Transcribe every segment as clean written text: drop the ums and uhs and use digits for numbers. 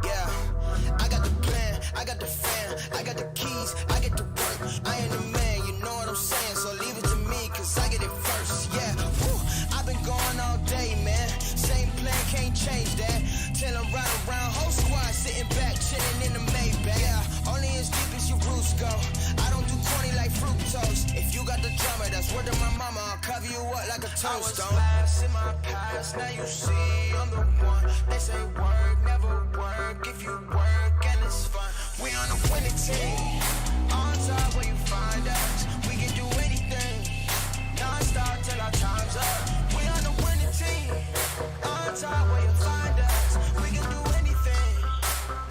Yeah, I got the plan, I got the fam, I got the keys, I get to work. I am the man, you know what I'm saying, so leave it to me, cause I get it first. Yeah, whew, I've been going all day, man. Same plan, can't change that. Till I'm riding around, whole squad sitting back, chilling in the Maybach. Yeah, only as deep as your roots go. I don't do corny like fructose. If you got the drama, that's word of my mama. I'll cover you up like a tombstone. I was fast in my past, now you see I'm the one. They say work, never work. If you work and it's fun, we on a winning team. On top where you find us, we can do anything. Non-stop till our time's up. We on a winning team. On top where you find us, we can do anything.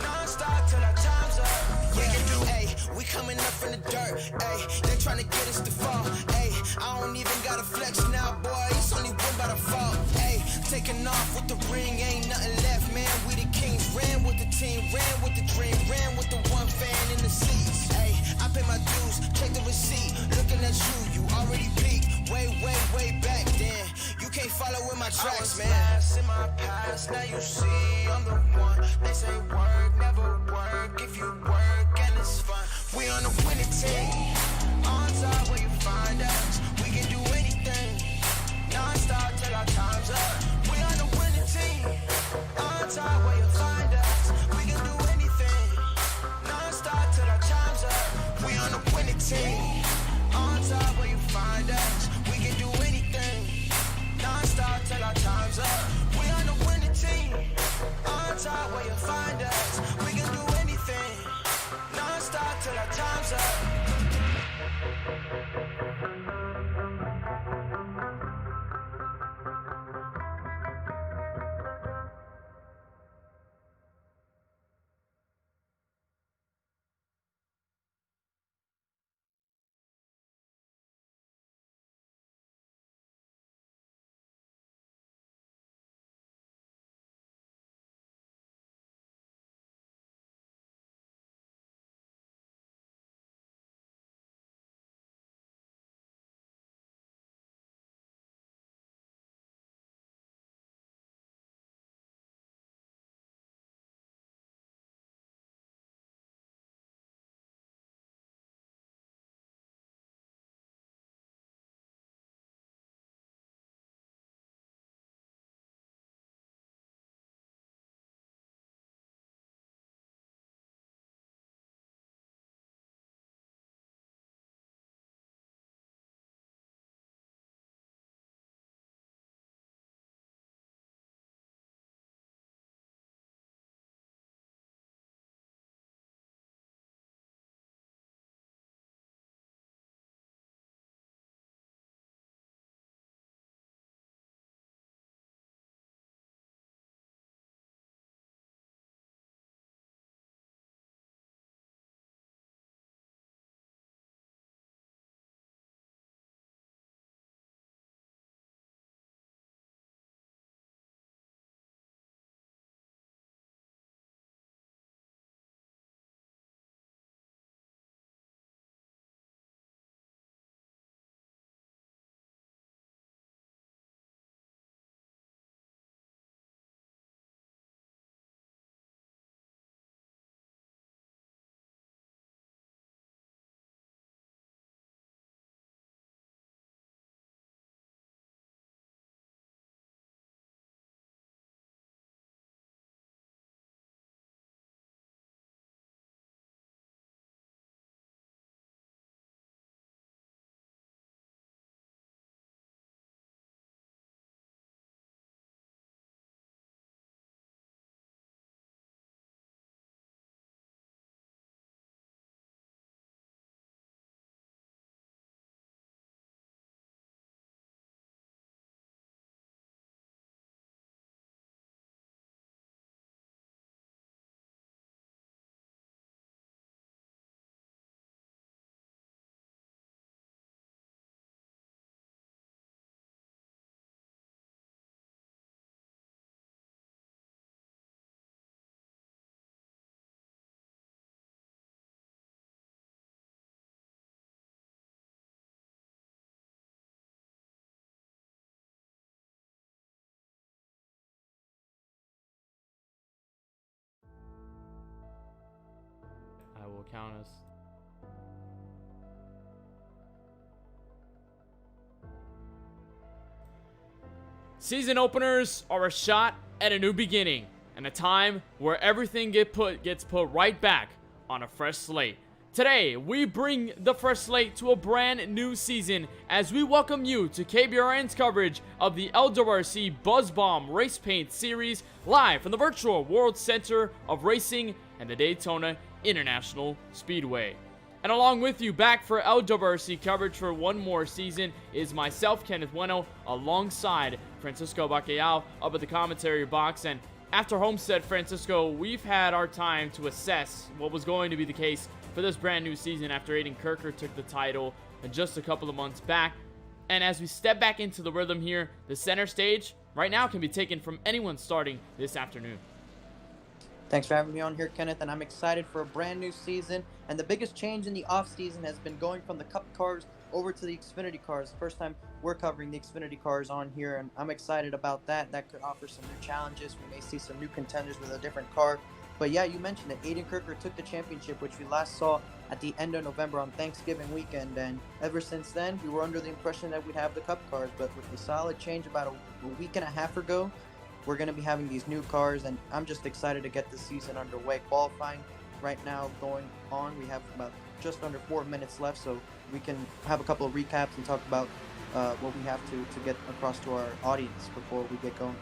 Non-stop till our time's up. We can do, ayy, we coming up from the dirt, ayy. They tryna get us to fall, ayy. I don't even gotta flex now, boy. It's only win by the fall, ayy. Taking off with the ring, ain't nothing left, man. We the kings, ran with the team, ran with the dream, ran with the one fan in the seats, ayy. I pay my dues, check the receipt. Looking at you, you already peaked. Way back then. You can't follow with my tracks, man. I was fast in my past, now you see I'm the one. They say work, never work. If you work and it's fun, we on a winning team. On top where you find us, we can do anything. Non-stop till our time's up. We on a winning team. On top where you find us, we can do anything. Non-stop till our time's up. We on a winning team. On top where you find us, we can do anything. Non-stop till our time's up. We on a winning team. On top where you find us, we can do anything. Non-stop till our time's up. count us. Season openers are a shot at a new beginning and a time where everything gets put right back on a fresh slate. Today, we bring the fresh slate to a brand new season as we welcome you to KBRN's coverage of the LWRC BuzzBomb Race Paint Series live from the Virtual World Center of Racing and the Daytona International Speedway. And along with you, back for LWRC coverage for one more season is myself, Kenneth Bueno, alongside Francisco Bacallao up at the commentary box. And after Homestead, Francisco, we've had our time to assess what was going to be the case for this brand new season after Aiden Kirker took the title just a couple of months back. And as we step back into the rhythm here, the center stage right now can be taken from anyone starting this afternoon. Thanks for having me on here, Kenneth, and I'm excited for a brand new season. And the biggest change in the off-season has been going from the Cup cars over to the Xfinity cars. The first time we're covering the Xfinity cars on here, and I'm excited about that. That could offer some new challenges. We may see some new contenders with a different car. But yeah, you mentioned it. Aiden Kirker took the championship, which we last saw at the end of November on Thanksgiving weekend. And ever since then, we were under the impression that we'd have the Cup cars. But with the solid change about a week and a half ago, we're going to be having these new cars. And I'm just excited to get the season underway. Qualifying right now going on. We have about just under 4 minutes left, so we can have a couple of recaps and talk about what we have to get across to our audience before we get going.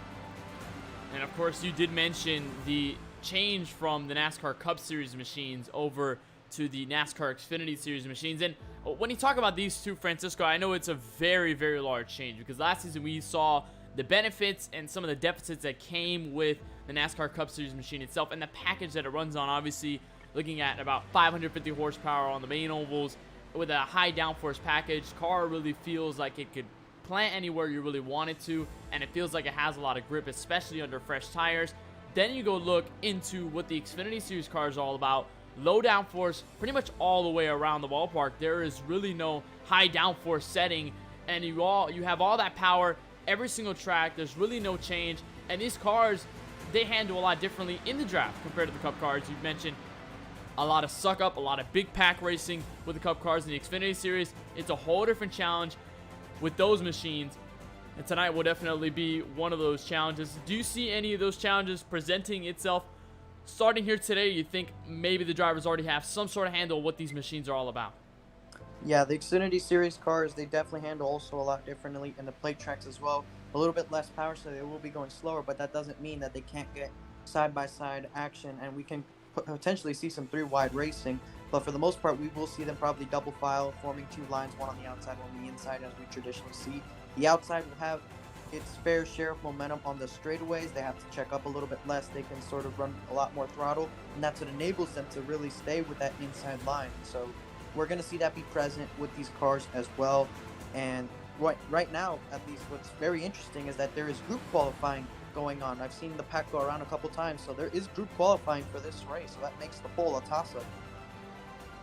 And of course, you did mention the change from the NASCAR Cup Series machines over to the NASCAR Xfinity Series machines. And when you talk about these two, Francisco, I know it's a very, very large change because last season we saw the benefits and some of the deficits that came with the NASCAR Cup Series machine itself and the package that it runs on. Obviously, looking at about 550 horsepower on the main ovals with a high downforce package. Car really feels like it could plant anywhere you really want it to, and it feels like it has a lot of grip, especially under fresh tires. Then you go look into what the Xfinity Series car is all about. Low downforce pretty much all the way around the ballpark. There is really no high downforce setting, and you have all that power every single track. There's really no change, and these cars, they handle a lot differently in the draft compared to the Cup cars. You've mentioned a lot of suck up, a lot of big pack racing with the Cup cars in the Xfinity Series. It's a whole different challenge with those machines, and tonight will definitely be one of those challenges. Do you see any of those challenges presenting itself starting here today? You think maybe the drivers already have some sort of handle on what these machines are all about? Yeah, the Xfinity Series cars, they definitely handle also a lot differently, and the plate tracks as well. A little bit less power, so they will be going slower, but that doesn't mean that they can't get side-by-side action, and we can potentially see some three-wide racing. But for the most part, we will see them probably double file, forming two lines, one on the outside, one on the inside, as we traditionally see. The outside will have its fair share of momentum on the straightaways. They have to check up a little bit less. They can sort of run a lot more throttle, and that's what enables them to really stay with that inside line. So we're going to see that be present with these cars as well. And right now, at least, what's very interesting is that there is group qualifying going on. I've seen the pack go around a couple times, so there is group qualifying for this race. So that makes the pole a toss-up.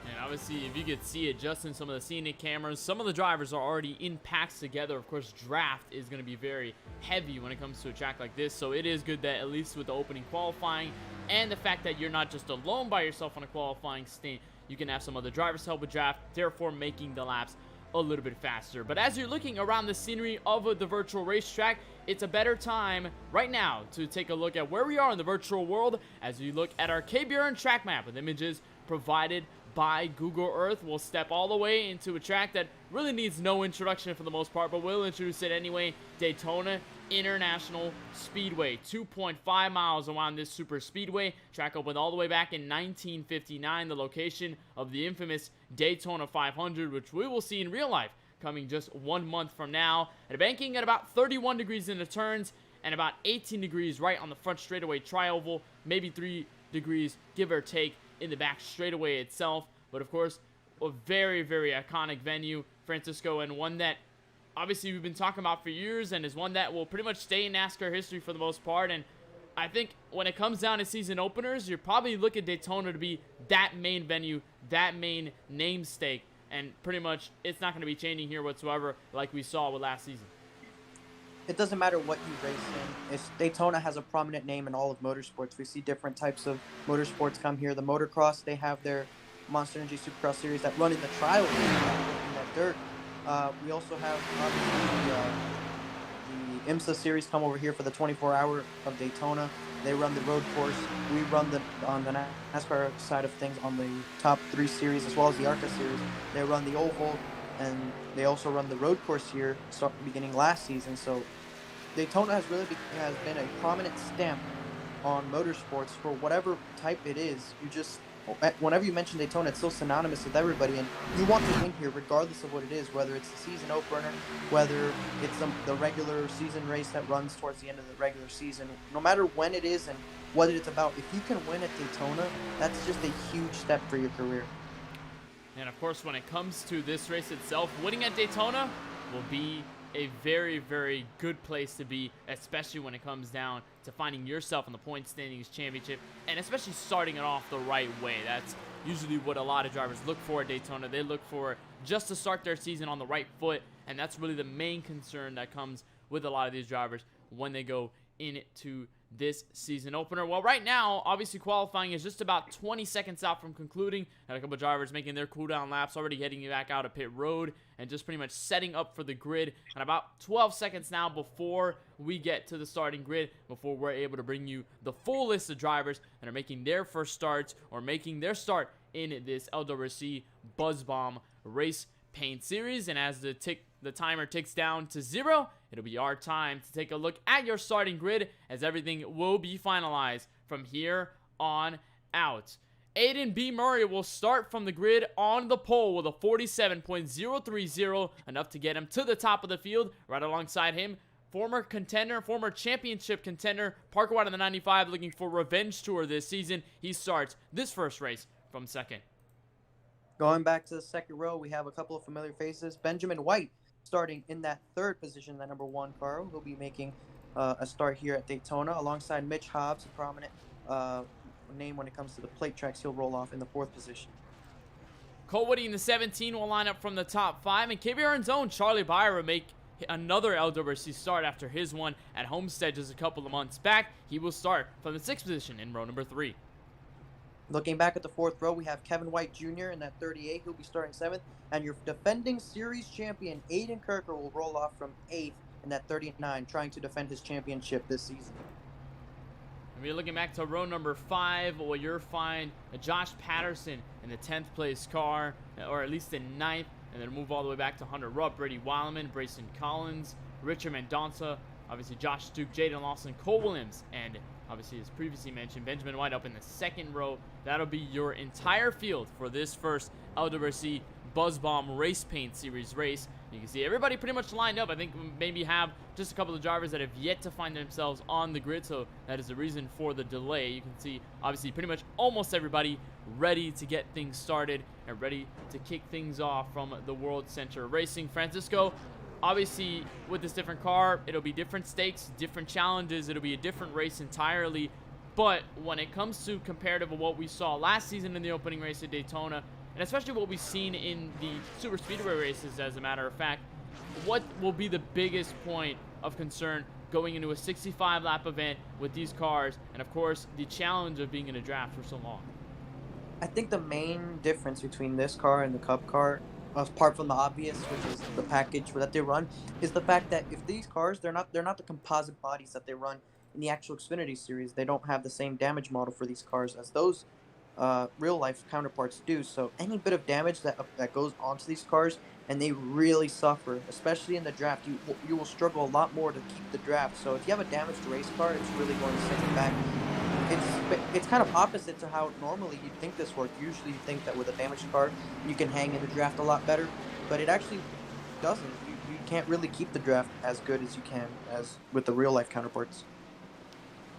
And obviously, if you could see it just in some of the scenic cameras, some of the drivers are already in packs together. Of course, draft is going to be very heavy when it comes to a track like this. So it is good that at least with the opening qualifying and the fact that you're not just alone by yourself on a qualifying stint, you can have some other drivers help with draft, therefore making the laps a little bit faster. But as you're looking around the scenery of the virtual racetrack, it's a better time right now to take a look at where we are in the virtual world as we look at our KBRN track map with images provided by Google Earth. We'll step all the way into a track that really needs no introduction for the most part, but we'll introduce it anyway. Daytona International Speedway, 2.5 miles around this super speedway. Track opened all the way back in 1959, the location of the infamous Daytona 500, which we will see in real life coming just 1 month from now. At a banking at about 31 degrees in the turns and about 18 degrees right on the front straightaway tri-oval, maybe 3 degrees give or take in the back straightaway itself. But of course, a very, very iconic venue, Francisco, and one that obviously we've been talking about for years and is one that will pretty much stay in NASCAR history for the most part. And I think when it comes down to season openers, you're probably looking at Daytona to be that main venue, that main namesake, and pretty much it's not going to be changing here whatsoever like we saw with last season. It doesn't matter what you race in. Daytona has a prominent name in all of motorsports. We see different types of motorsports come here. The motocross, they have their Monster Energy Supercross Series that run in the trials in that dirt. We also have obviously the IMSA Series come over here for the 24-hour of Daytona. They run the road course. We run on the NASCAR side of things on the top 3 series as well as the ARCA Series. They run the oval, and they also run the road course here, beginning last season. So Daytona has has been a prominent stamp on motorsports for whatever type it is. Whenever you mention Daytona, it's so synonymous with everybody, and you want to win here regardless of what it is, whether it's the season opener, whether it's the regular season race that runs towards the end of the regular season. No matter when it is and what it's about, if you can win at Daytona, that's just a huge step for your career. And of course, when it comes to this race itself, winning at Daytona will be a very, very good place to be, especially when it comes down to finding yourself in the point standings championship, and especially starting it off the right way. That's usually what a lot of drivers look for at Daytona. They look for just to start their season on the right foot, and that's really the main concern that comes with a lot of these drivers when they go into this season opener. Well, right now, obviously qualifying is just about 20 seconds out from concluding, and a couple of drivers making their cooldown laps, already heading back out of pit road and just pretty much setting up for the grid. And about 12 seconds now before we get to the starting grid, before we're able to bring you the full list of drivers that are making their first starts or making their start in this LWRC BuzzBomb Race Paint Series. And as the timer ticks down to 0, it'll be our time to take a look at your starting grid, as everything will be finalized from here on out. Aiden B. Murray will start from the grid on the pole with a 47.030, enough to get him to the top of the field. Right alongside him, former championship contender, Parker White on the 95, looking for revenge tour this season. He starts this first race from second. Going back to the second row, we have a couple of familiar faces. Benjamin White starting in that third position, that number 1 car. He'll be making a start here at Daytona alongside Mitch Hobbs, a prominent name when it comes to the plate tracks. He'll roll off in the 4th position. Cole Woody in the 17 will line up from the top 5, and KBRN's own Charlie Byer will make another LWRC start after his one at Homestead just a couple of months back. He will start from the 6th position in row number 3. Looking back at the 4th row, we have Kevin White Jr. in that 38. He'll be starting 7th. And your defending series champion, Aiden Kirker, will roll off from 8th in that 39, trying to defend his championship this season. And we're looking back to row number 5, where you'll find Josh Patterson in the 10th place car, or at least in 9th, and then move all the way back to Hunter Rupp, Brady Weileman, Brayson Collins, Richard Mendonça, obviously Josh Duke, Jaden Lawson, Cole Williams, and obviously, as previously mentioned, Benjamin White up in the 2nd row. That'll be your entire field for this first LWRC BuzzBomb Race Paint Series race. You can see everybody pretty much lined up. I think we maybe have just a couple of drivers that have yet to find themselves on the grid, so that is the reason for the delay. You can see, obviously, pretty much almost everybody ready to get things started and ready to kick things off from the World Center Racing. Francisco, obviously, with this different car, it'll be different stakes, different challenges. It'll be a different race entirely. But when it comes to comparative of what we saw last season in the opening race at Daytona, and especially what we've seen in the Super Speedway races, as a matter of fact, what will be the biggest point of concern going into a 65-lap event with these cars, and of course, the challenge of being in a draft for so long? I think the main difference between this car and the Cup car, apart from the obvious, which is the package that they run, is the fact that if these cars, they're not the composite bodies that they run in the actual Xfinity series. They don't have the same damage model for these cars as those real life counterparts do. So any bit of damage that goes onto these cars, and they really suffer, especially in the draft. You will struggle a lot more to keep the draft. So if you have a damaged race car, it's really going to set you back. It's kind of opposite to how normally you'd think this works. Usually you think that with a damaged car, you can hang in the draft a lot better, but it actually doesn't. You can't really keep the draft as good as you can as with the real life counterparts.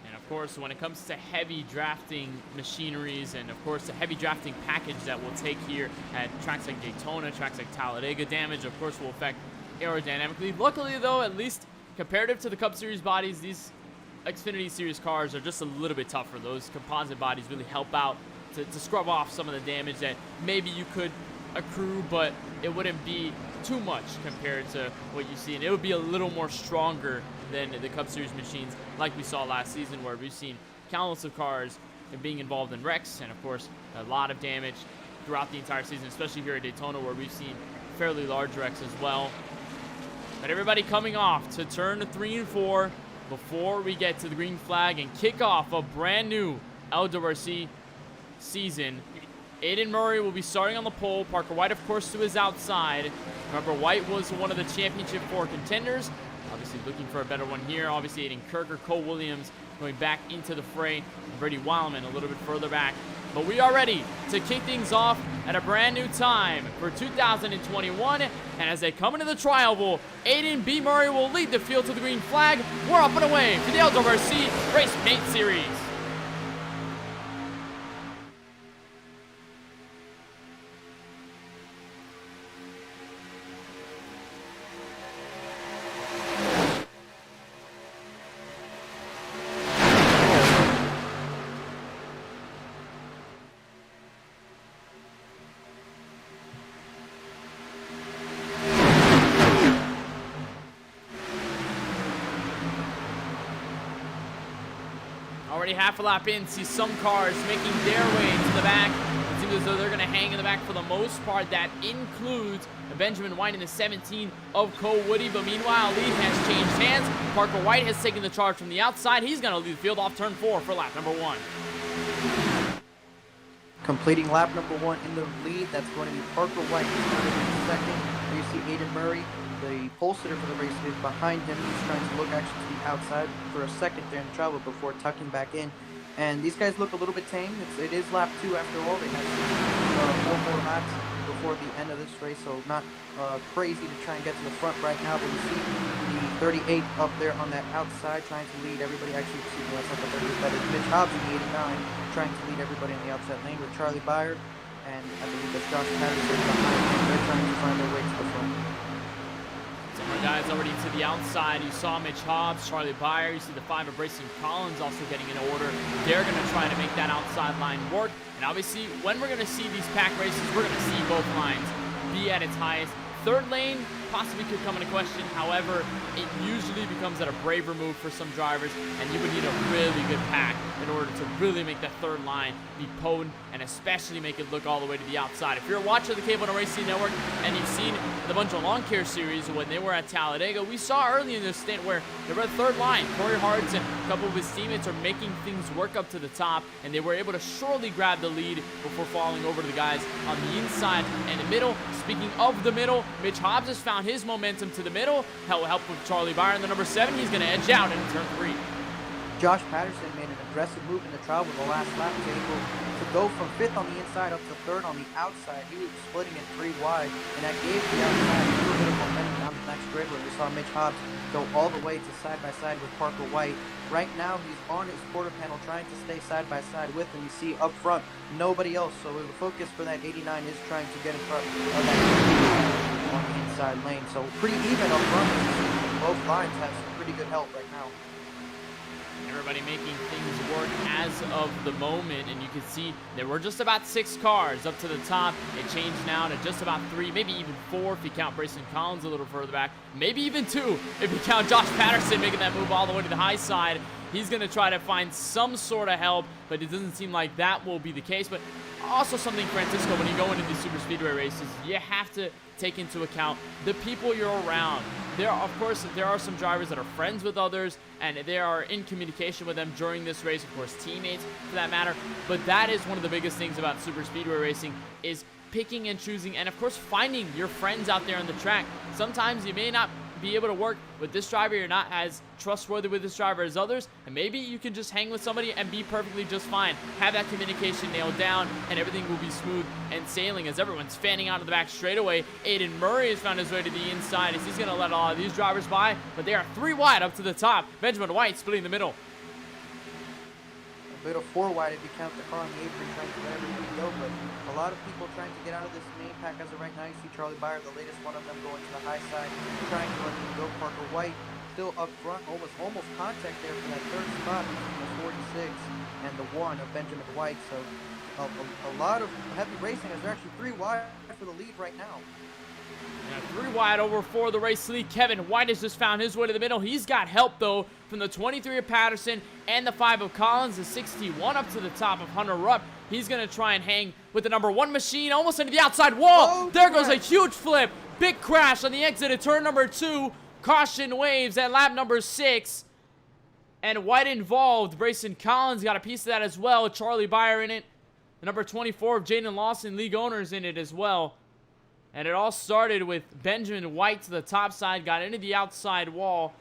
And of course, when it comes to heavy drafting machineries, and of course the heavy drafting package that we'll take here at tracks like Daytona, tracks like Talladega, damage of course will affect aerodynamically. Luckily though, at least comparative to the Cup Series bodies, these Xfinity Series cars are just a little bit tougher. Those composite bodies really help out to scrub off some of the damage that maybe you could accrue, but it wouldn't be too much compared to what you see, and it would be a little more stronger than the Cup Series machines like we saw last season, where we've seen countless of cars being involved in wrecks, and of course a lot of damage throughout the entire season, especially here at Daytona, where we've seen fairly large wrecks as well. But everybody coming off to turn 3 and 4 before we get to the green flag and kick off a brand new LWRC season. Aiden Murray will be starting on the pole. Parker White, of course, to his outside. Remember, White was one of the Championship 4 contenders. Obviously looking for a better one here. Obviously Aiden Kirker, Cole Williams going back into the fray, and Brady Wildman a little bit further back. But we are ready to kick things off at a brand new time for 2021. And as they come into the Trial Bowl, Aiden B. Murray will lead the field to the green flag. We're up and away for the LWRC Race Paint Series. Already half a lap in, see some cars making their way to the back. It seems as though they're going to hang in the back for the most part. That includes Benjamin White in the 17 of Cole Woody. But meanwhile, lead has changed hands. Parker White has taken the charge from the outside. He's going to lead the field off turn 4 for lap number 1. Completing lap number 1 in the lead, that's going to be Parker White. In second, you see Aiden Murray, the pole sitter for the race, is behind him. He's trying to look actually to the outside for a second there in the travel before tucking back in. And these guys look a little bit tame. It is lap 2 after all. They have 4 more laps before the end of this race, so not crazy to try and get to the front right now. But you see the 38 up there on that outside trying to lead everybody. Actually, excuse me, that's not the 38. That is Mitch Hobbs in the 89 trying to lead everybody on the outside lane with Charlie Byer. And I believe that's Josh Patterson behind him. They're trying to find their way to the front. Some more guys already to the outside. You saw Mitch Hobbs, Charlie Byer. You see the 5 of Brayson Collins also getting in order. They're going to try to make that outside line work. And obviously, when we're going to see these pack races, we're going to see both lines be at its highest. Third lane possibly could come into question. However, it usually becomes at a braver move for some drivers, and you would need a really good pack in order to really make that third line be potent and especially make it look all the way to the outside. If you're a watcher of the KBueno Racing Network and you've seen the Bunch of Lawn Care series when they were at Talladega, we saw early in this stint where they were at third line. Corey Hartz and a couple of his teammates are making things work up to the top, and they were able to surely grab the lead before falling over to the guys on the inside and the middle. Speaking of the middle, Mitch Hobbs has found his momentum to the middle. Help with Charlie Byer in the number 7. He's going to edge out in turn 3. Josh Patterson made an aggressive move in the trial with the last lap. He was able to go from 5th on the inside up to 3rd on the outside. He was splitting it 3 wide, and that gave the outside a little bit of momentum down the next grid where we saw Mitch Hobbs go all the way to side-by-side with Parker White. Right now, he's on his quarter panel trying to stay side-by-side with him. You see up front, nobody else. So the focus for that 89 is trying to get in front of that on the inside lane. So pretty even up front. Both lines have some pretty good help right now. Everybody making things work as of the moment, and you can see there were just about 6 cars up to the top. It changed now to just about 3, maybe even 4 if you count Brayson Collins a little further back, maybe even 2 if you count Josh Patterson making that move all the way to the high side. He's going to try to find some sort of help, but it doesn't seem like that will be the case. But also something, Francisco, when you go into these super speedway races, you have to take into account the people you're around. Of course, there are some drivers that are friends with others, and they are in communication with them during this race. Of course, teammates for that matter. But that is one of the biggest things about super speedway racing is picking and choosing, and of course, finding your friends out there on the track. Sometimes you may not be able to work with this driver, you're not as trustworthy with this driver as others, and maybe you can just hang with somebody and be perfectly just fine. Have that communication nailed down, and everything will be smooth and sailing as everyone's fanning out of the back straightaway. Aiden Murray has found his way to the inside as he's going to let all of these drivers by, but they are 3 wide up to the top. Benjamin White splitting the middle. A bit of 4 wide if you count the car on the apron trying to let everybody go, but a lot of people trying to get out of this main pack as of right now. You see Charlie Byer, the latest one of them, going to the high side, trying to let them go. Parker White still up front, almost contact there for that 3rd spot between the 46 and the 1 of Benjamin White. So a lot of heavy racing as they're actually 3 wide for the lead right now. And a 3 wide over for the race lead. Kevin White has just found his way to the middle. He's got help, though, from the 23 of Patterson and the 5 of Collins. The 61 up to the top of Hunter Rupp. He's going to try and hang with the number 1 machine, almost into the outside wall. Oh, there goes a huge flip. Big crash on the exit of turn number 2. Caution waves at lap number 6. And White involved. Brayson Collins got a piece of that as well. Charlie Byer in it. The number 24 of Jaden Lawson, league owners, in it as well. And it all started with Benjamin White to the top side, got into the outside wall,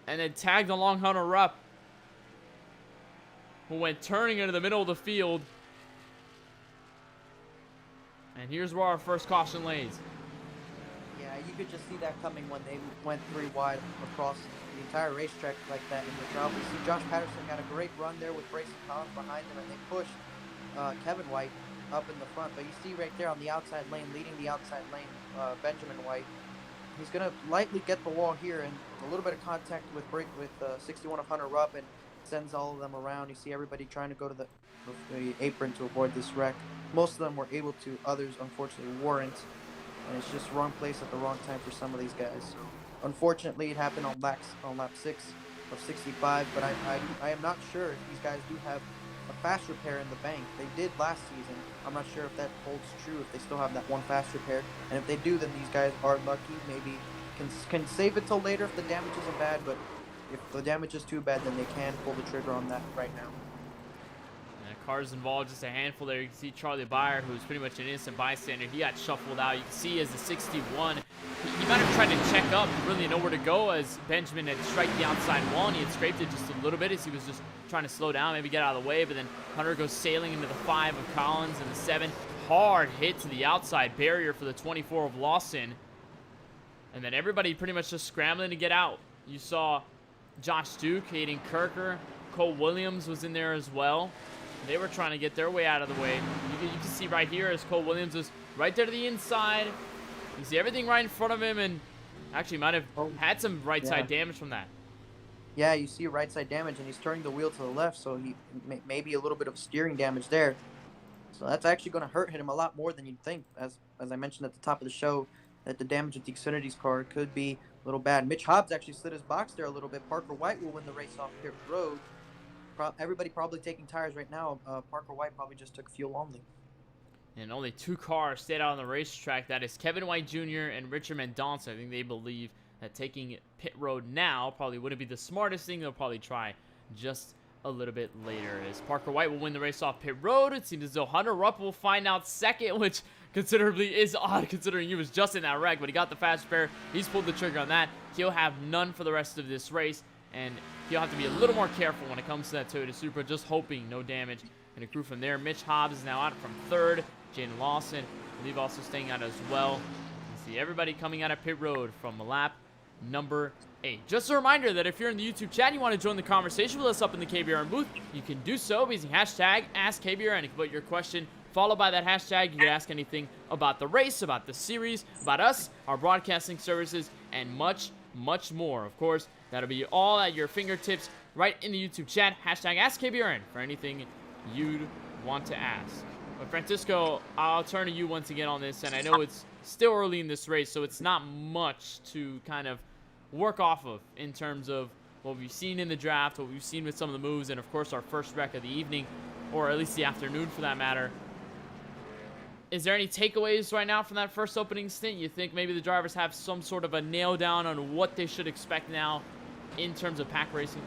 and then tagged along Hunter Rupp, who went turning into the middle of the field. And here's where our first caution lays. Yeah, you could just see that coming when they went 3 wide across the entire racetrack like that in the drought. We see Josh Patterson got a great run there with Brayson Collins behind him, and they pushed Kevin White up in the front. But you see right there on the outside lane, leading the outside lane, Benjamin White. He's going to lightly get the wall here, and a little bit of contact with 61 of Hunter Rupp, and sends all of them around. You see everybody trying to go to the apron to avoid this wreck. Most of them were able to, others unfortunately weren't. And it's just wrong place at the wrong time for some of these guys. So, unfortunately, it happened on lap 6 of 65, but I am not sure if these guys do have a fast repair in the bank. They did last season. I'm not sure if that holds true, if they still have that one fast repair. And if they do, then these guys are lucky. Maybe can save it till later if the damage isn't bad, but if the damage is too bad, then they can pull the trigger on that right now. Cars involved, just a handful there. You can see Charlie Byer, who's pretty much an innocent bystander. He got shuffled out. You can see as the 61, he might have tried to check up, really nowhere to go, as Benjamin had struck the outside wall, and he had scraped it just a little bit as he was just trying to slow down, maybe get out of the way. But then Hunter goes sailing into the 5 of Collins, and the 7, hard hit to the outside barrier for the 24 of Lawson. And then everybody pretty much just scrambling to get out. You saw Josh Duke, Hayden Kirker, Cole Williams was in there as well. They were trying to get their way out of the way. You can see right here as Cole Williams is right there to the inside. You see everything right in front of him, and actually might have had some right side damage from that. Yeah, you see right side damage, and he's turning the wheel to the left, so he maybe a little bit of steering damage there. So that's actually going to hurt him a lot more than you'd think. As I mentioned at the top of the show, that the damage with the Xfinity's car could be a little bad. Mitch Hobbs actually slid his box there a little bit. Parker White will win the race off pit road. Everybody probably taking tires right now. Parker White probably just took fuel only. And only 2 cars stayed out on the racetrack. That is Kevin White Jr. and Richard Mendonça. I think they believe that taking pit road now probably wouldn't be the smartest thing. They'll probably try just a little bit later. As Parker White will win the race off pit road. It seems as though Hunter Rupp will find out second, which considerably is odd considering he was just in that wreck, but he got the fast repair. He's pulled the trigger on that. He'll have none for the rest of this race, and he'll have to be a little more careful when it comes to that Toyota Supra, just hoping no damage. And a crew from there. Mitch Hobbs is now out from 3rd. Jaden Lawson, I believe, also staying out as well. You see everybody coming out of pit road from lap number 8. Just a reminder that if you're in the YouTube chat and you want to join the conversation with us up in the KBRN booth, you can do so using hashtag AskKBRN. You can put your question followed by that hashtag. You can ask anything about the race, about the series, about us, our broadcasting services, and much, much more. Of course, that'll be all at your fingertips right in the YouTube chat. Hashtag AskKBRN for anything you'd want to ask. But Francisco, I'll turn to you once again on this, and I know it's still early in this race, so it's not much to kind of work off of in terms of what we've seen in the draft, what we've seen with some of the moves, and of course our first wreck of the evening, or at least the afternoon for that matter. Is there any takeaways right now from that first opening stint? You think maybe the drivers have some sort of a nail down on what they should expect now in terms of pack racing?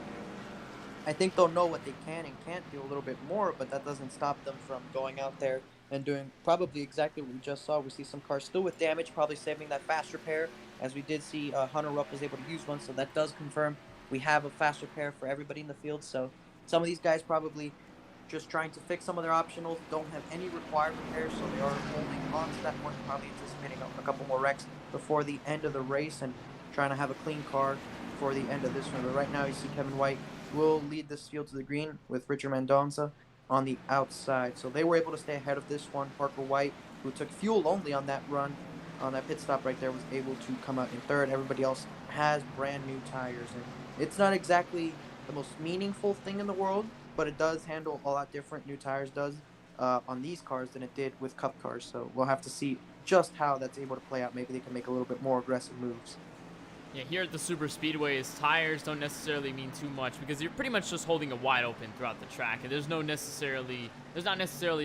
I think they'll know what they can and can't do a little bit more, but that doesn't stop them from going out there and doing probably exactly what we just saw. We see some cars still with damage, probably saving that fast repair, as we did see Hunter Rupp was able to use one, so that does confirm we have a fast repair for everybody in the field. So some of these guys probably just trying to fix some of their optionals, don't have any required repairs, so they are holding on to that one, probably anticipating a couple more wrecks before the end of the race and trying to have a clean car for the end of this one. But right now you see Kevin White will lead this field to the green with Richard Mendonça on the outside. So they were able to stay ahead of this one. Parker White, who took fuel only on that run, on that pit stop right there, was able to come out in 3rd. Everybody else has brand new tires. And it's not exactly the most meaningful thing in the world, but it does handle a lot different, new tires does, on these cars than it did with Cup cars. So we'll have to see just how that's able to play out. Maybe they can make a little bit more aggressive moves. Yeah, here at the super speedways, tires don't necessarily mean too much because you're pretty much just holding it wide open throughout the track, and there's not necessarily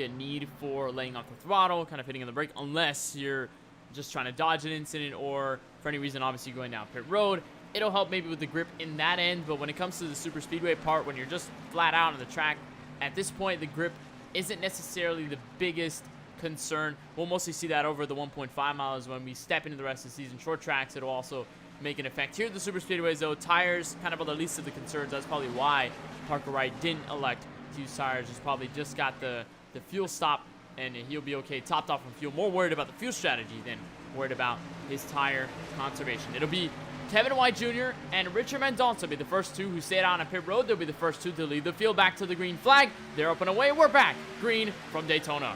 a need for laying off the throttle, kind of hitting on the brake, unless you're just trying to dodge an incident or for any reason, obviously going down pit road. It'll help maybe with the grip in that end, but when it comes to the super speedway part, when you're just flat out on the track, at this point, the grip isn't necessarily the biggest concern. We'll mostly see that over the 1.5 miles. When we step into the rest of the season short tracks, it'll also make an effect. Here at the super speedways, though, tires kind of are the least of the concerns. That's probably why Parker Wright didn't elect to use tires. He's probably just got the fuel stop, and he'll be okay, topped off on fuel. More worried about the fuel strategy than worried about his tire conservation. It'll be Kevin White Jr. and Richard Mendonça will be the first two who stayed on a pit road. They'll be the first two to lead the field back to the green flag. They're up and away. We're back. Green from Daytona.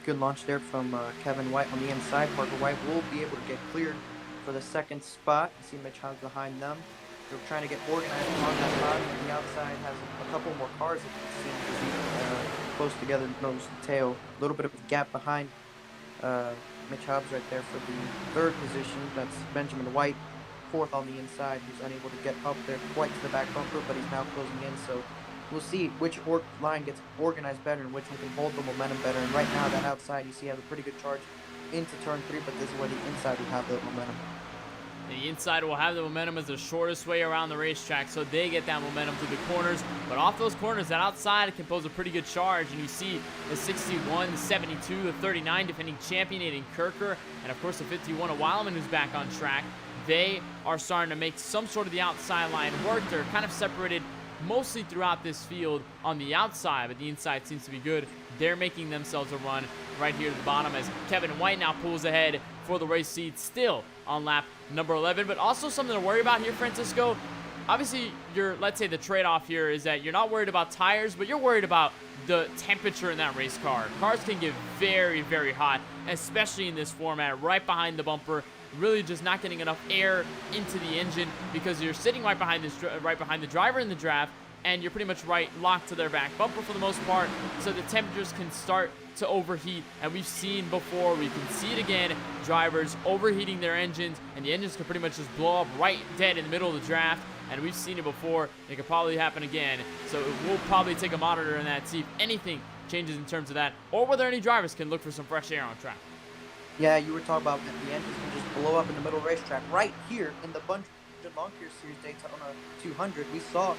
Good launch there from Kevin White on the inside. Parker White will be able to get cleared for the second spot. You see Mitch Hobbs behind them. They're trying to get organized on that spot. The outside has a couple more cars that seem to be close together, nose to tail. A little bit of a gap behind Mitch Hobbs right there for the third position. That's Benjamin White, fourth on the inside, who's unable to get up there quite to the back bumper, but he's now closing in. So we'll see which line gets organized better and which one can hold the momentum better. And right now, that outside, you see, has a pretty good charge into turn 3, but this is where the inside will have the momentum. The inside will have the momentum as the shortest way around the racetrack, so they get that momentum through the corners. But off those corners, that outside can pose a pretty good charge. And you see the 61, the 72, the 39 defending champion Aiden Kirker, and of course the 51 of Wildman, who's back on track. They are starting to make some sort of the outside line work. They're kind of separated mostly throughout this field on the outside, but the inside seems to be good. They're making themselves a run right here at the bottom as Kevin White now pulls ahead for the race seat, still on lap number 11. But also something to worry about here, Francisco. Obviously, let's say the trade-off here is that you're not worried about tires, but you're worried about the temperature in that race car. Cars can get very, very hot, especially in this format, right behind the bumper, really just not getting enough air into the engine because you're sitting right behind the driver in the draft, and you're pretty much locked to their back bumper for the most part, so the temperatures can start to overheat. And we've seen before, we can see it again, drivers overheating their engines, and the engines can pretty much just blow up right dead in the middle of the draft. And we've seen it before. It could probably happen again. So we'll probably take a monitor in that, see if anything changes in terms of that, or whether any drivers can look for some fresh air on track. Yeah, you were talking about the engines can just blow up in the middle of the racetrack. Right here in the Bunch Lawn Care Series Daytona 200, we saw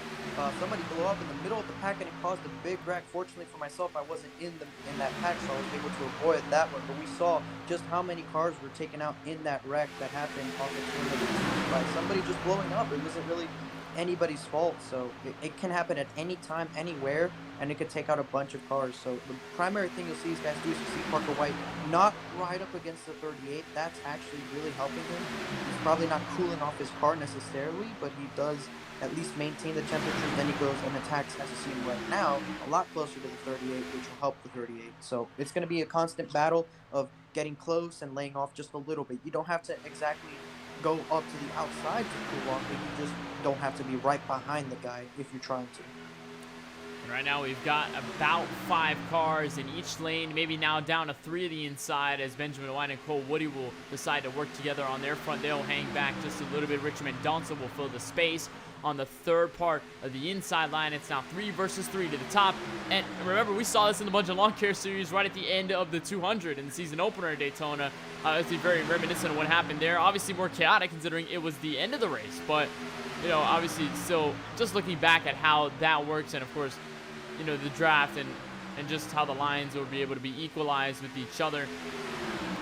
somebody blow up in the middle of the pack, and it caused a big wreck. Fortunately for myself, I wasn't in that pack, so I was able to avoid that one. But we saw just how many cars were taken out in that wreck that happened on the 200 by somebody just blowing up. It wasn't really anybody's fault, so it can happen at any time, anywhere, and it could take out a bunch of cars. So the primary thing you'll see these guys do is you see Parker White not right up against the 38. That's actually really helping him. He's probably not cooling off his car necessarily, but he does at least maintain the temperature. Then he goes and attacks, as you see him right now, a lot closer to the 38, which will help the 38. So it's going to be a constant battle of getting close and laying off just a little bit. You don't have to exactly go up to the outside to cool off, but you just don't have to be right behind the guy if you're trying to. And right now we've got about 5 cars in each lane, maybe now down to 3 of the inside as Benjamin White and Cole Woody will decide to work together on their front. They'll hang back just a little bit. Richard Mendonça will fill the space on the third part of the inside line. It's now 3 versus 3 to the top. And remember, we saw this in the Bunch of Lawn Care Series right at the end of the 200 in the season opener at Daytona. It's very reminiscent of what happened there. Obviously more chaotic considering it was the end of the race, but you know, obviously still just looking back at how that works, and of course, you know, the draft and just how the lines will be able to be equalized with each other.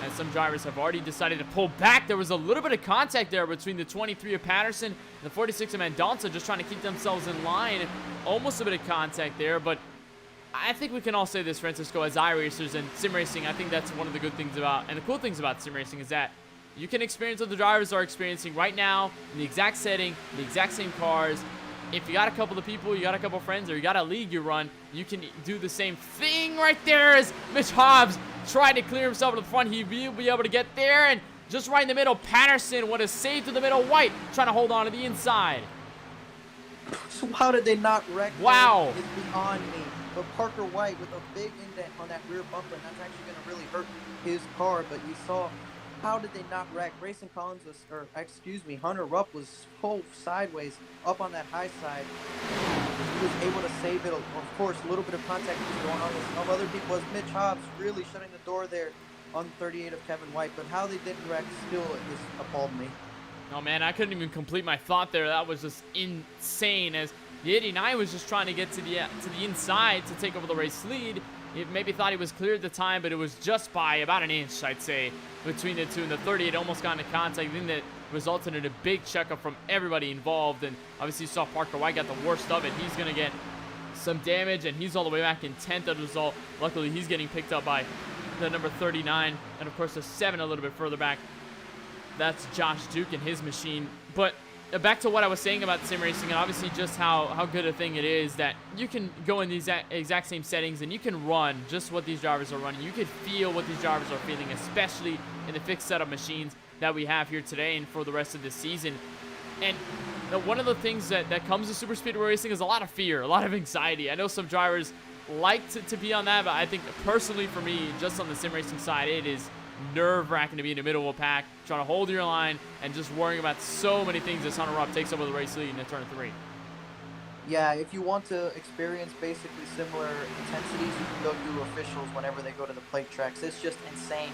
And some drivers have already decided to pull back. There was a little bit of contact there between the 23 of Patterson and the 46 of Mendonça, just trying to keep themselves in line. Almost a bit of contact there, but I think we can all say this, Francisco, as iRacers and sim racing. I think that's one of the good things about, and the cool things about sim racing is that you can experience what the drivers are experiencing right now in the exact setting, the exact same cars. If you got a couple of people, you got a couple of friends, or you got a league you run, you can do the same thing right there as Mitch Hobbs tried to clear himself to the front. He will be able to get there, and just right in the middle, Patterson, what a save to the middle. White trying to hold on to the inside. So how did they not wreck? Wow. It's beyond me. but Parker White with a big indent on that rear bumper, and that's actually going to really hurt his car. But you saw, how did they not wreck? Grayson Collins was, or excuse me, Hunter Rupp was full sideways up on that high side, and he was able to save it. Of course, a little bit of contact was going on with some other people, as Mitch Hobbs really shutting the door there on 38 of Kevin White. But how they didn't wreck still just appalled me. Oh man, I couldn't even complete my thought there. That was just insane, as the 89 was just trying to get to the inside to take over the race lead. He maybe thought he was clear at the time, but it was just by about an inch, I'd say, between the two. And the 38 almost got into contact. I think that resulted in a big checkup from everybody involved. And obviously you saw Parker White got the worst of it. He's going to get some damage, and he's all the way back in 10th as a result. Luckily, he's getting picked up by the number 39. And of course, the 7 a little bit further back. That's Josh Duke and his machine. But back to what I was saying about sim racing, and obviously just how good a thing it is that you can go in these exact same settings and you can run just what these drivers are running. You can feel what these drivers are feeling, especially in the fixed setup machines that we have here today and for the rest of this season. And one of the things that comes to super speedway racing is a lot of fear, a lot of anxiety. I know some drivers like to be on that, but I think personally for me, just on the sim racing side, it is nerve-wracking to be in the middle of a pack, trying to hold your line, and just worrying about so many things as Hunter Rupp takes over the race lead in turn 3. Yeah, if you want to experience basically similar intensities, you can go through officials whenever they go to the plate tracks. It's just insane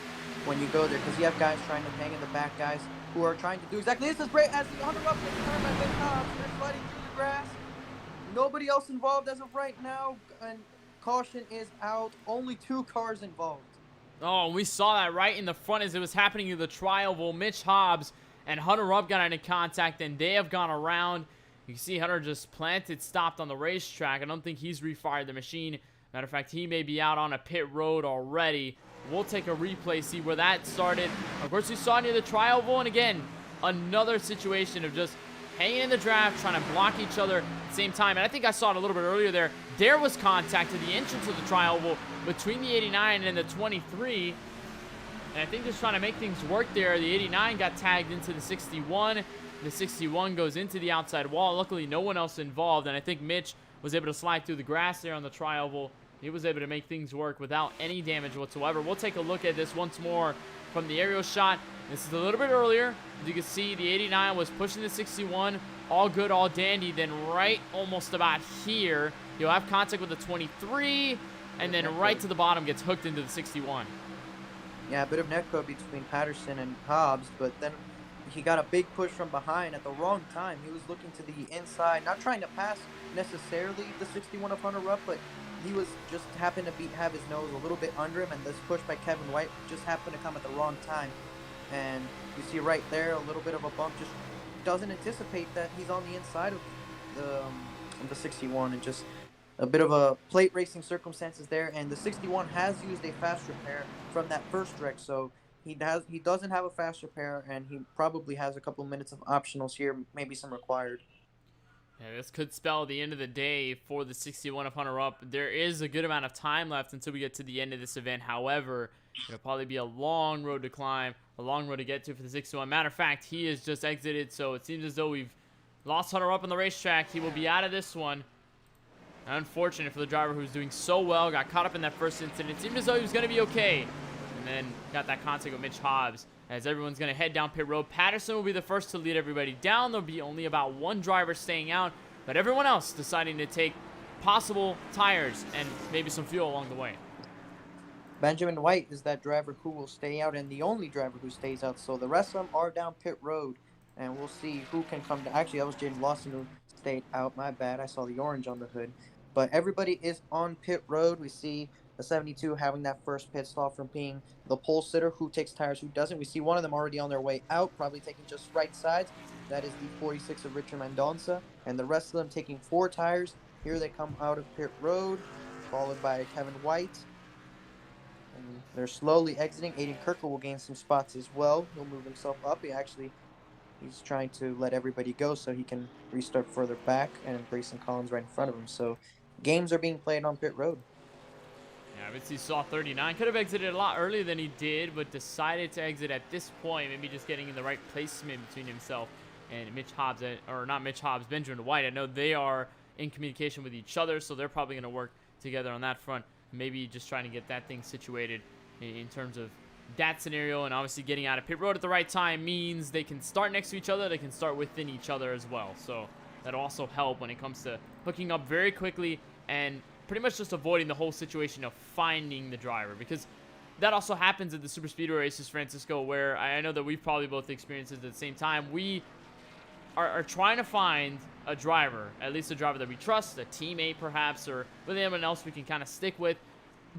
when you go there, because you have guys trying to hang in the back, guys who are trying to do exactly this. Is great as the Hunter Rupp gets turned by Mitch Hobbs. They're sliding through the grass. Nobody else involved as of right now, and caution is out. Only 2 cars involved. Oh, we saw that right in the front as it was happening in the trial. Well, Mitch Hobbs and Hunter Rupp got into contact, and they have gone around. You can see Hunter just stopped on the racetrack. I don't think he's refired the machine. Matter of fact, he may be out on a pit road already. We'll take a replay, see where that started. Of course, we saw near the trial, and again, another situation of just hanging in the draft, trying to block each other at the same time. And I think I saw it a little bit earlier there. There was contact at the entrance of the trial between the 89 and the 23. And I think just trying to make things work there. The 89 got tagged into the 61. The 61 goes into the outside wall. Luckily, no one else involved. And I think Mitch was able to slide through the grass there on the trial. He was able to make things work without any damage whatsoever. We'll take a look at this once more from the aerial shot. This is a little bit earlier. As you can see, the 89 was pushing the 61. All good, all dandy. Then right almost about here, you'll have contact with the 23. And then right to the bottom gets hooked into the 61. Yeah, a bit of netcode between Patterson and Hobbs, but then he got a big push from behind at the wrong time. He was looking to the inside, not trying to pass necessarily the 61 of Hunter Rupp, but he was just happened to have his nose a little bit under him, and this push by Kevin White just happened to come at the wrong time. And you see right there, a little bit of a bump, just doesn't anticipate that he's on the inside of the 61, and just a bit of a plate racing circumstances there. And the 61 has used a fast repair from that first wreck, so he doesn't have a fast repair, and he probably has a couple minutes of optionals here, maybe some required. Yeah, this could spell the end of the day for the 61 of Hunter Rupp. There is a good amount of time left until we get to the end of this event. However, it'll probably be a long road to climb, a long road to get to for the 61. Matter of fact, he has just exited, so it seems as though we've lost Hunter Rupp on the racetrack. He will be out of this one. Unfortunate for the driver who's doing so well. Got caught up in that first incident. It seemed as though he was going to be okay. And then got that contact with Mitch Hobbs. As everyone's going to head down pit road. Patterson will be the first to lead everybody down. There'll be only about 1 driver staying out. But everyone else deciding to take possible tires and maybe some fuel along the way. Benjamin White is that driver who will stay out, and the only driver who stays out. So the rest of them are down pit road. And we'll see who can come to. Actually, that was Jaden Lawson who stayed out. My bad. I saw the orange on the hood. But everybody is on pit road. We see the 72 having that first pit stop from being the pole sitter, who takes tires, who doesn't. We see one of them already on their way out, probably taking just right sides. That is the 46 of Richard Mendonça. And the rest of them taking 4 tires. Here they come out of pit road, followed by Kevin White. And they're slowly exiting. Aiden Kirker will gain some spots as well. He'll move himself up. He's trying to let everybody go so he can restart further back, and Grayson Collins right in front of him. So games are being played on pit road. Yeah, obviously saw 39. Could have exited a lot earlier than he did, but decided to exit at this point. Maybe just getting in the right placement between himself and Mitch Hobbs, or not Mitch Hobbs, Benjamin White. I know they are in communication with each other, so they're probably going to work together on that front. Maybe just trying to get that thing situated in terms of that scenario. And obviously getting out of pit road at the right time means they can start next to each other. They can start within each other as well. So that'll also help when it comes to hooking up very quickly and pretty much just avoiding the whole situation of finding the driver, because that also happens at the super speedway races, Francisco, where I know that we've probably both experienced it at the same time. We are trying to find a driver, at least a driver that we trust, a teammate perhaps, or with anyone else we can kind of stick with.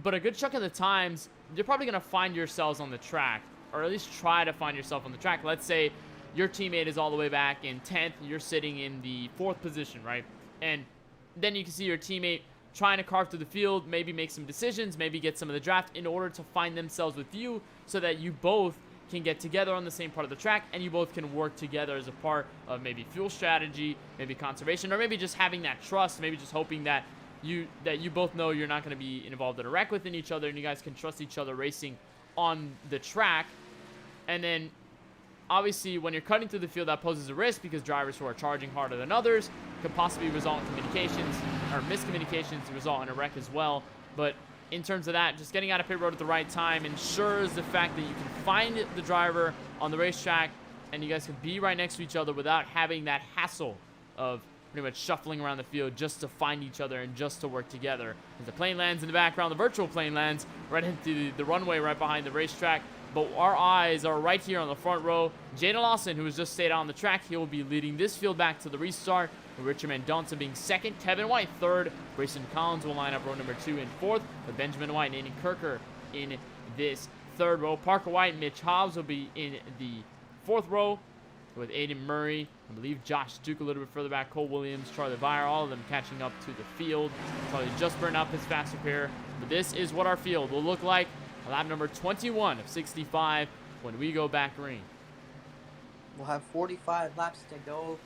But a good chunk of the times, you're probably going to find yourselves on the track, or at least try to find yourself on the track. Let's say your teammate is all the way back in 10th, you're sitting in the 4th position, right? And then you can see your teammate trying to carve through the field, maybe make some decisions, maybe get some of the draft in order to find themselves with you so that you both can get together on the same part of the track and you both can work together as a part of maybe fuel strategy, maybe conservation, or maybe just having that trust, maybe just hoping that you both know you're not going to be involved in a wreck within each other and you guys can trust each other racing on the track. And then obviously when you're cutting through the field, that poses a risk because drivers who are charging harder than others could possibly result in communications or miscommunications result in a wreck as well. But in terms of that, just getting out of pit road at the right time ensures the fact that you can find the driver on the racetrack and you guys can be right next to each other without having that hassle of pretty much shuffling around the field just to find each other and just to work together. As the plane lands in the background, the virtual plane lands right into the runway right behind the racetrack. But our eyes are right here on the front row. Jaden Lawson, who has just stayed on the track, he will be leading this field back to the restart. With Richard Mendonça being second, Kevin White third. Grayson Collins will line up row number 2 and 4th, with Benjamin White and Andy Kirker in this third row. Parker White and Mitch Hobbs will be in the 4th row, with Aiden Murray, I believe Josh Duke a little bit further back, Cole Williams, Charlie Vire, all of them catching up to the field. Charlie just burned up his fast repair. But this is what our field will look like. Lap number 21 of 65 when we go back green. We'll have 45 laps to go,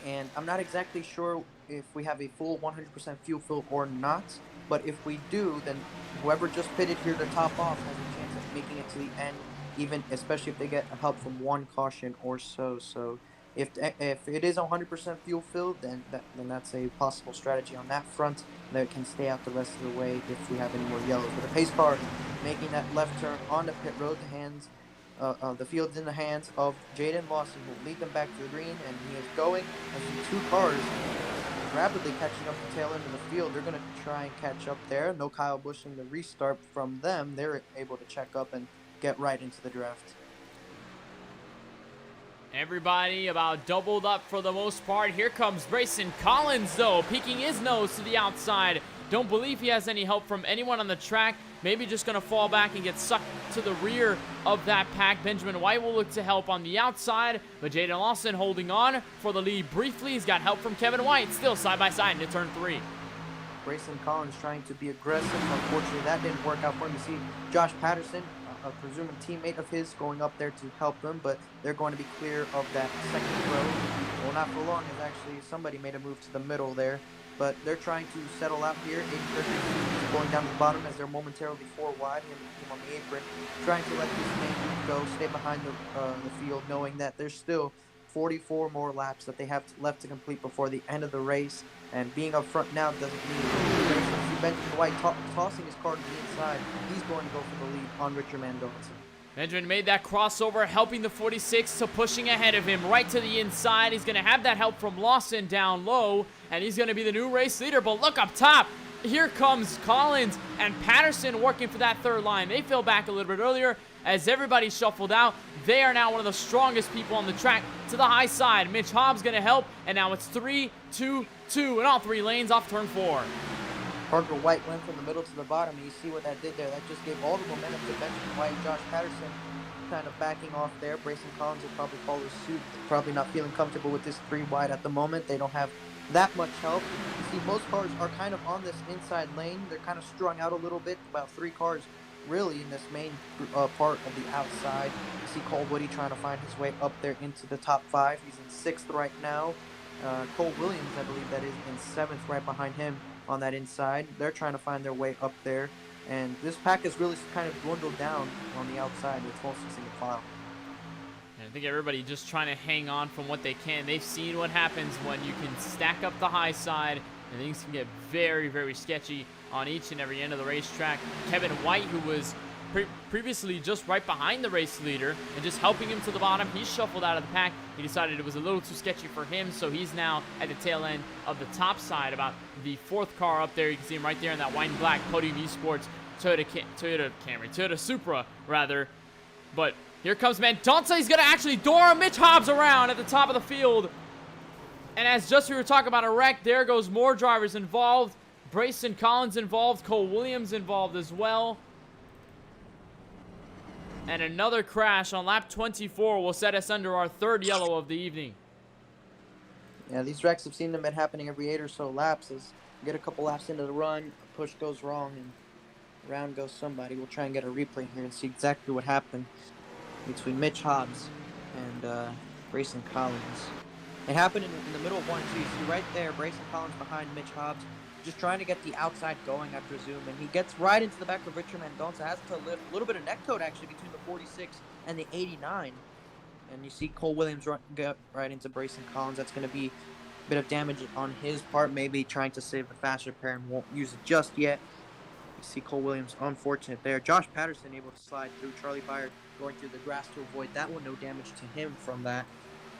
and I'm not exactly sure if we have a full 100% fuel fill or not, but if we do, then whoever just pitted here to top off has a chance of making it to the end, even especially if they get help from one caution or so. So if it is 100% fuel filled, then that's a possible strategy on that front that can stay out the rest of the way if we have any more yellows. But a pace car making that left turn on the pit road, the field's in the hands of Jaden Lawson, who will lead them back to the green, and he is going as the 2 cars rapidly catching up the tail end of the field. They're going to try and catch up there. No Kyle Busch in the restart from them. They're able to check up and get right into the draft. Everybody about doubled up for the most part. Here comes Grayson Collins, though, peeking his nose to the outside. Don't believe he has any help from anyone on the track. Maybe just going to fall back and get sucked to the rear of that pack. Benjamin White will look to help on the outside, but Jaden Lawson holding on for the lead briefly. He's got help from Kevin White, still side by side into turn 3. Grayson Collins trying to be aggressive. Unfortunately, that didn't work out for him. You see Josh Patterson, a presumed teammate of his, going up there to help them, but they're going to be clear of that second row. Well, not for long, as actually somebody made a move to the middle there, but they're trying to settle out here. Aiden Kirker going down to the bottom as they're momentarily 4 wide, him on the apron, trying to let this main group go, stay behind the field, knowing that there's still 44 more laps that they have left to complete before the end of the race. And being up front now doesn't mean Benjamin White tossing his car to the inside. He's going to go for the lead on Richard Mendonça. Benjamin made that crossover, helping the 46 to pushing ahead of him right to the inside. He's going to have that help from Lawson down low, and he's going to be the new race leader. But look up top. Here comes Collins and Patterson working for that third line. They fell back a little bit earlier as everybody shuffled out. They are now one of the strongest people on the track to the high side. Mitch Hobbs going to help, and now it's 3, 2, 2 in all 3 lanes off turn 4. Parker White went from the middle to the bottom, and you see what that did there. That just gave all the momentum to Benjamin White. Josh Patterson kind of backing off there. Grayson Collins will probably follow suit. Probably not feeling comfortable with this 3 wide at the moment. They don't have that much help. You see, most cars are kind of on this inside lane. They're kind of strung out a little bit. About 3 cars really in this main part of the outside. You see Cole Woody trying to find his way up there into the top 5. He's in 6th right now. Cole Williams, I believe that is, in 7th right behind him on that inside. They're trying to find their way up there. And this pack has really kind of dwindled down on the outside. It's mostly single file. And I think everybody just trying to hang on from what they can. They've seen what happens when you can stack up the high side and things can get very, very sketchy. on each and every end of the racetrack. Kevin White, who was previously just right behind the race leader and just helping him to the bottom, he shuffled out of the pack. He decided it was a little too sketchy for him, so he's now at the tail end of the top side, about the 4th car up there. You can see him right there in that wine black Podium Esports Toyota Supra, rather. But here comes Mendonça. He's going to actually door Mitch Hobbs around at the top of the field. And as just we were talking about a wreck, there goes more drivers involved. Brayson Collins involved. Cole Williams involved as well. And another crash on lap 24 will set us under our 3rd yellow of the evening. Yeah, these wrecks have seen them been happening every 8 or so laps. As we get a couple laps into the run, a push goes wrong, and around goes somebody. We'll try and get a replay here and see exactly what happened between Mitch Hobbs and Brayson Collins. It happened in the middle of 1-2. You see right there, Brayson Collins behind Mitch Hobbs, just trying to get the outside going, I presume, and he gets right into the back of Richard Mendonça. Has to lift a little bit of neck code actually between the 46 and the 89, and you see Cole Williams get right into Brayson Collins. That's going to be a bit of damage on his part, maybe trying to save the fast repair and won't use it just yet. You see Cole Williams unfortunate there. Josh Patterson able to slide through. Charlie Byard going through the grass to avoid that one. No damage to him from that,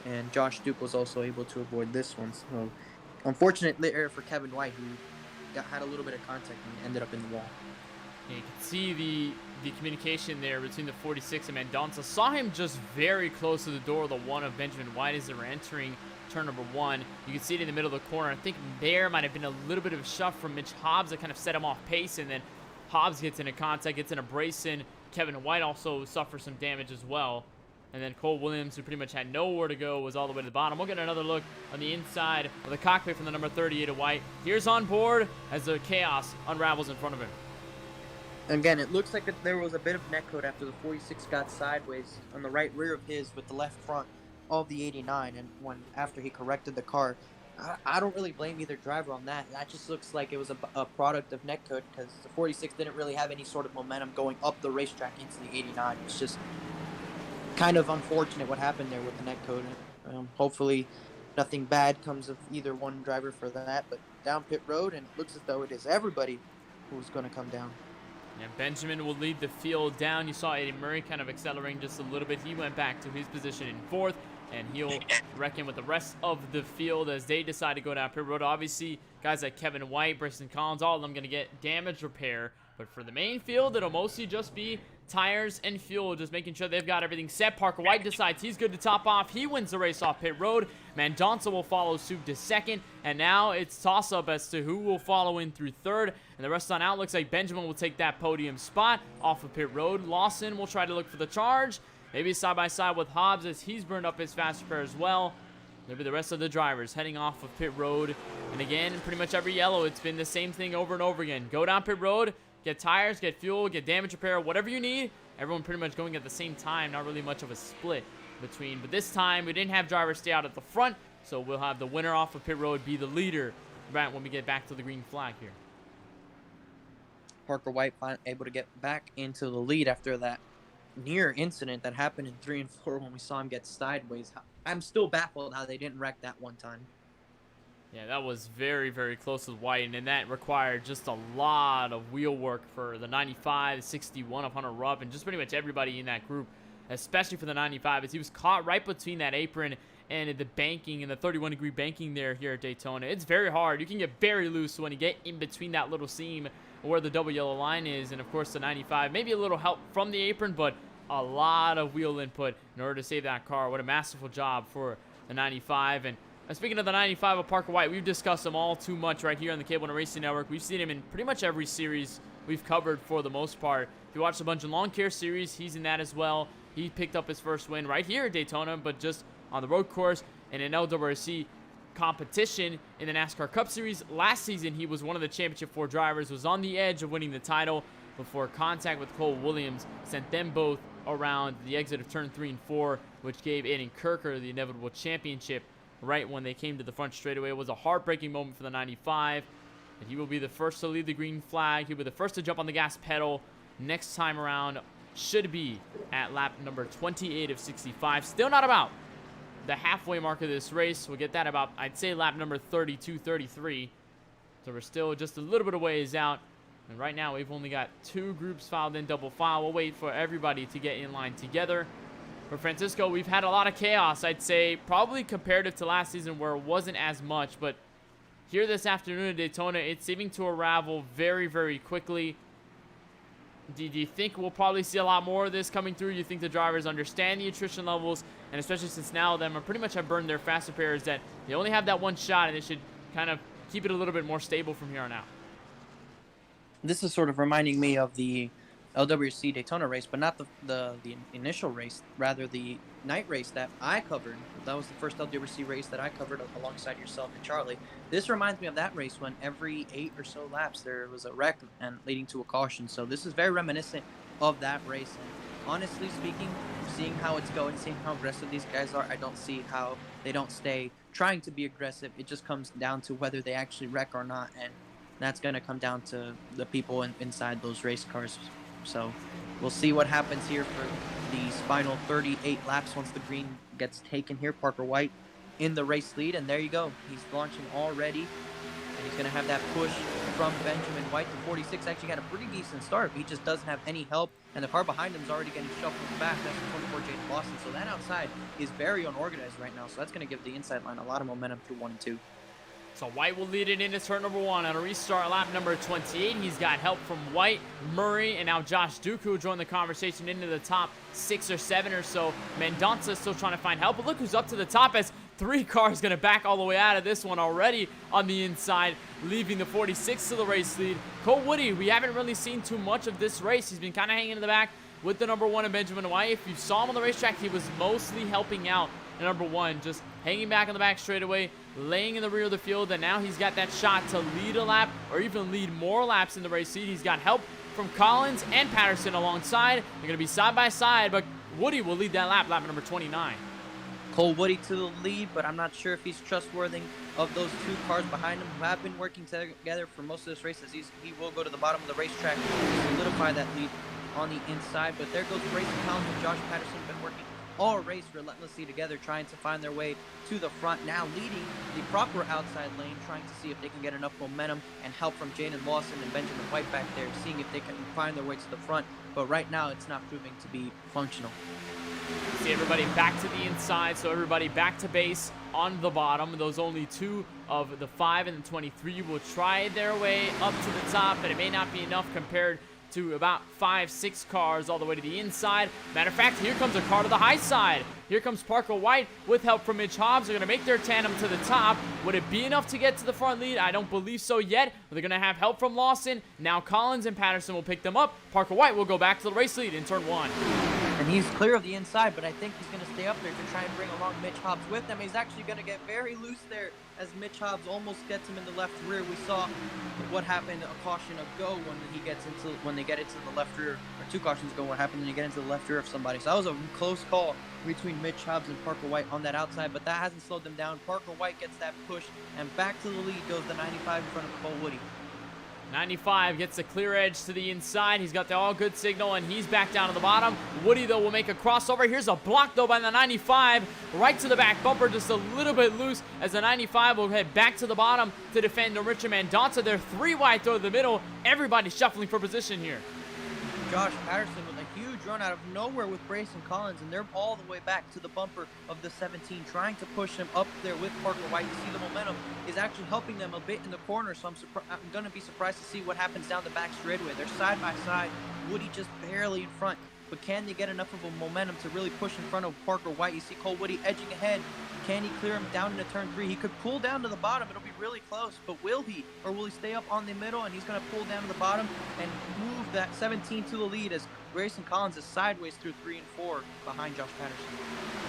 and Josh Duke was also able to avoid this one. So unfortunate there for Kevin White, who had a little bit of contact and ended up in the wall. Yeah, you can see the communication there between the 46 and Mendonça. Saw him just very close to the door of the 1 of Benjamin White as they were entering turn number 1. You can see it in the middle of the corner. I think there might have been a little bit of a shove from Mitch Hobbs that kind of set him off pace, and then Hobbs gets into contact, gets in a Brayson. Kevin White also suffers some damage as well. And then Cole Williams, who pretty much had nowhere to go, was all the way to the bottom. We'll get another look on the inside of the cockpit from the number 38 of White. Here's on board as the chaos unravels in front of him. Again, it looks like there was a bit of neck code after the 46 got sideways on the right rear of his with the left front of the 89, and after he corrected the car. I don't really blame either driver on that. That just looks like it was a product of neck code, because the 46 didn't really have any sort of momentum going up the racetrack into the 89. It's just kind of unfortunate what happened there with the neck code. Hopefully nothing bad comes of either one driver for that, but down pit road, and it looks as though it is everybody who's going to come down. And Benjamin will lead the field down. You saw Eddie Murray kind of accelerating just a little bit. He went back to his position in 4th, and he'll reckon with the rest of the field as they decide to go down pit road. Obviously, guys like Kevin White, Brayson Collins, all of them going to get damage repair. But for the main field, it'll mostly just be tires and fuel, just making sure they've got everything set. Parker White decides he's good to top off. He wins the race off pit road. Mendonça will follow suit to 2nd, and now it's toss-up as to who will follow in through 3rd, and the rest on out. Looks like Benjamin will take that podium spot off of pit road. Lawson will try to look for the charge, maybe side by side with Hobbs as he's burned up his fast repair as well. Maybe the rest of the drivers heading off of pit road, and again, pretty much every yellow, it's been the same thing over and over again. Go down pit road, get tires, get fuel, get damage repair, whatever you need. Everyone pretty much going at the same time. Not really much of a split between. But this time, we didn't have drivers stay out at the front. So we'll have the winner off of pit road be the leader right when we get back to the green flag here. Parker White able to get back into the lead after that near incident that happened in 3 and 4 when we saw him get sideways. I'm still baffled how they didn't wreck that one time. Yeah, that was very, very close with White, and that required just a lot of wheel work for the 95, 61 of Hunter Rupp, and just pretty much everybody in that group, especially for the 95, as he was caught right between that apron and the banking and the 31-degree banking there here at Daytona. It's very hard. You can get very loose when you get in between that little seam where the double yellow line is, and of course the 95, maybe a little help from the apron, but a lot of wheel input in order to save that car. What a masterful job for the 95. And speaking of the 95 of Parker White, we've discussed him all too much right here on the KBueno Racing Network. We've seen him in pretty much every series we've covered for the most part. If you watch the Bunch of Lawn Care series, he's in that as well. He picked up his first win right here at Daytona, but just on the road course and an LWRC competition in the NASCAR Cup Series. Last season, he was one of the Championship 4 drivers, was on the edge of winning the title before contact with Cole Williams sent them both around the exit of turn 3 and 4, which gave Aiden Kirker the inevitable championship right when they came to the front straightaway. It was a heartbreaking moment for the 95, and he will be the first to lead the green flag. He'll be the first to jump on the gas pedal next time around. Should be at lap number 28 of 65. Still not about the halfway mark of this race. We'll get that about, I'd say, lap number 32, 33. So we're still just a little bit of ways out And right now, we've only got 2 groups filed in double file. We'll wait for everybody to get in line together. For Francisco, we've had a lot of chaos, I'd say, probably comparative to last season where it wasn't as much. But here this afternoon at Daytona, it's seeming to unravel very, very quickly. Do you think we'll probably see a lot more of this coming through? You think the drivers understand the attrition levels? And especially since now them are pretty much have burned their fast repairs, that they only have that one shot and they should kind of keep it a little bit more stable from here on out. This is sort of reminding me of the LWRC Daytona race, but not the initial race, rather the night race that I covered. That was the first LWRC race that I covered alongside yourself and Charlie. This reminds me of that race when every 8 or so laps there was a wreck and leading to a caution. So this is very reminiscent of that race. And honestly speaking, seeing how it's going, seeing how aggressive these guys are, I don't see how they don't stay trying to be aggressive. It just comes down to whether they actually wreck or not, and that's going to come down to the people inside those race cars. So we'll see what happens here for these final 38 laps once the green gets taken here. Parker White in the race lead, and there you go. He's launching already, and he's going to have that push from Benjamin White. The 46 actually had a pretty decent start, but he just doesn't have any help, and the car behind him is already getting shuffled back. That's the 24 Jaden Lawson. So that outside is very unorganized right now, so that's going to give the inside line a lot of momentum through 1 and 2. So White will lead it into turn number 1 on a restart lap number 28. He's got help from White, Murray, and now Josh Duke, who joined the conversation into the top 6 or 7 or so. Mendonça still trying to find help, but look who's up to the top as 3 cars going to back all the way out of this one already on the inside, leaving the 46 to the race lead. Cole Woody, we haven't really seen too much of this race. He's been kind of hanging in the back with the number 1 and Benjamin White. If you saw him on the racetrack, he was mostly helping out at number 1, just hanging back in the back straightaway, laying in the rear of the field, and now he's got that shot to lead a lap or even lead more laps in the race lead. He's got help from Collins and Patterson alongside. They're going to be side by side, but Woody will lead that lap number 29. Cole Woody to the lead, but I'm not sure if he's trustworthy of those 2 cars behind him who have been working together for most of this race, as he will go to the bottom of the racetrack to solidify that lead on the inside. But there goes Grayson Collins and Josh Patterson, been working all race relentlessly together, trying to find their way to the front, now leading the proper outside lane, trying to see if they can get enough momentum and help from Jaden Lawson and Benjamin White back there, seeing if they can find their way to the front. But right now, it's not proving to be functional. See everybody back to the inside, so everybody back to base on the bottom. Those only 2 of the 5 and the 23 will try their way up to the top, but it may not be enough compared to about 5-6 cars all the way to the inside. Matter of fact, here comes a car to the high side. Here comes Parker White with help from Mitch Hobbs. They're going to make their tandem to the top. Would it be enough to get to the front lead? I don't believe so yet. But they're going to have help from Lawson. Now Collins and Patterson will pick them up. Parker White will go back to the race lead in turn 1. And he's clear of the inside, but I think he's going to stay up there to try and bring along Mitch Hobbs with him. He's actually going to get very loose there as Mitch Hobbs almost gets him in the left rear. We saw what happened, a caution ago when they get into the left rear, or 2 cautions ago, what happened when you get into the left rear of somebody. So that was a close call between Mitch Hobbs and Parker White on that outside, but that hasn't slowed them down. Parker White gets that push, and back to the lead goes the 95 in front of Cole Woody. 95 gets a clear edge to the inside. He's got the all good signal, and he's back down to the bottom. Woody, though, will make a crossover. Here's a block, though, by the 95. Right to the back bumper, just a little bit loose, as the 95 will head back to the bottom to defend Richard Mendonça. They're 3 wide through the middle. Everybody shuffling for position here. Josh Patterson with a huge run out of nowhere with Grayson Collins, and they're all the way back to the bumper of the 17, trying to push him up there with Parker White. You see the momentum is actually helping them a bit in the corner, so I'm going to be surprised to see what happens down the back straightaway. They're side by side, Woody just barely in front, but can they get enough of a momentum to really push in front of Parker White? You see Cole Woody edging ahead. Can he clear him down into turn 3? He could pull down to the bottom. It'll be really close, but will he? Or will he stay up on the middle, and he's going to pull down to the bottom and move that 17 to the lead as Grayson Collins is sideways through 3 and 4 behind Josh Patterson.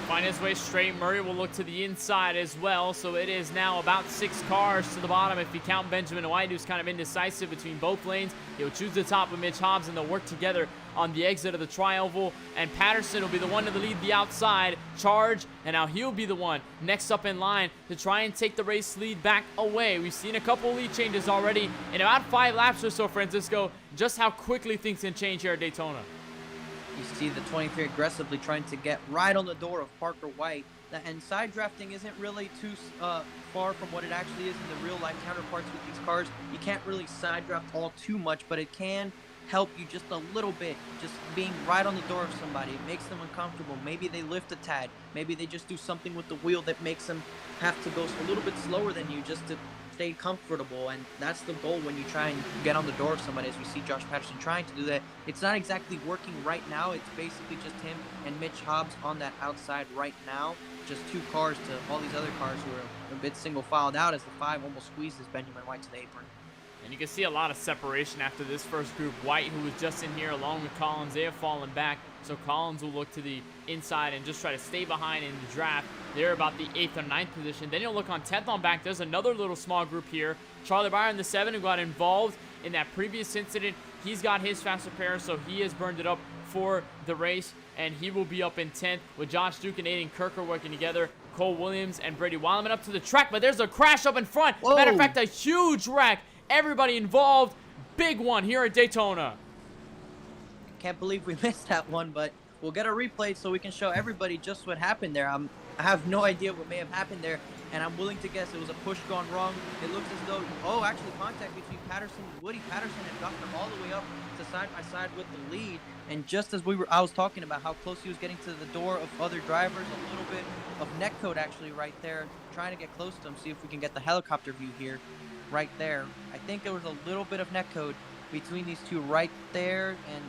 Find his way straight. Murray will look to the inside as well, so it is now about 6 cars to the bottom. If you count Benjamin White, who's kind of indecisive between both lanes, he'll choose the top with Mitch Hobbs, and they'll work together on the exit of the tri-oval. And Patterson will be the one to lead the outside charge, and now he'll be the one next up in line to try and take the race lead back away. We've seen a couple lead changes already in about 5 laps or so, Francisco. Just how quickly things can change here at Daytona. You see the 23 aggressively trying to get right on the door of Parker White, And side drafting isn't really too far from what it actually is in the real life counterparts with these cars. You can't really side draft all too much, but it can help you just a little bit. Just being right on the door of somebody, it makes them uncomfortable. Maybe they lift a tad. Maybe they just do something with the wheel that makes them have to go a little bit slower than you just to stay comfortable. And that's the goal when you try and get on the door of somebody, as we see Josh Patterson trying to do that. It's not exactly working right now. It's basically just him and Mitch Hobbs on that outside right now. Just two cars to all these other cars who are a bit single filed out as the 5 almost squeezes Benjamin White to the apron. And you can see a lot of separation after this first group. White, who was just in here along with Collins, they have fallen back. So Collins will look to the inside and just try to stay behind in the draft. They're about the 8th or 9th position. Then you'll look on 10th on back. There's another little small group here. Charlie Byron, the 7, who got involved in that previous incident. He's got his faster pair, so he has burned it up for the race. And he will be up in 10th with Josh Duke and Aiden Kirker working together. Cole Williams and Brady Wildman up to the track, but there's a crash up in front. Whoa. Matter of fact, a huge wreck. Everybody involved. Big one here at Daytona. Can't believe we missed that one, but we'll get a replay so we can show everybody just what happened there. I have no idea what may have happened there, and I'm willing to guess it was a push gone wrong. It looks as though, actually contact between Woody Patterson had gotten all the way up to side by side with the lead. And just as I was talking about how close he was getting to the door of other drivers, a little bit of neck code actually right there, trying to get close to him, see if we can get the helicopter view here, right there. I think there was a little bit of neck code between these two right there, and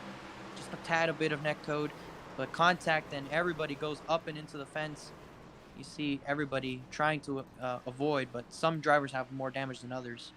just a tad a bit of neck code, but contact, and everybody goes up and into the fence. You see everybody trying to avoid, but some drivers have more damage than others.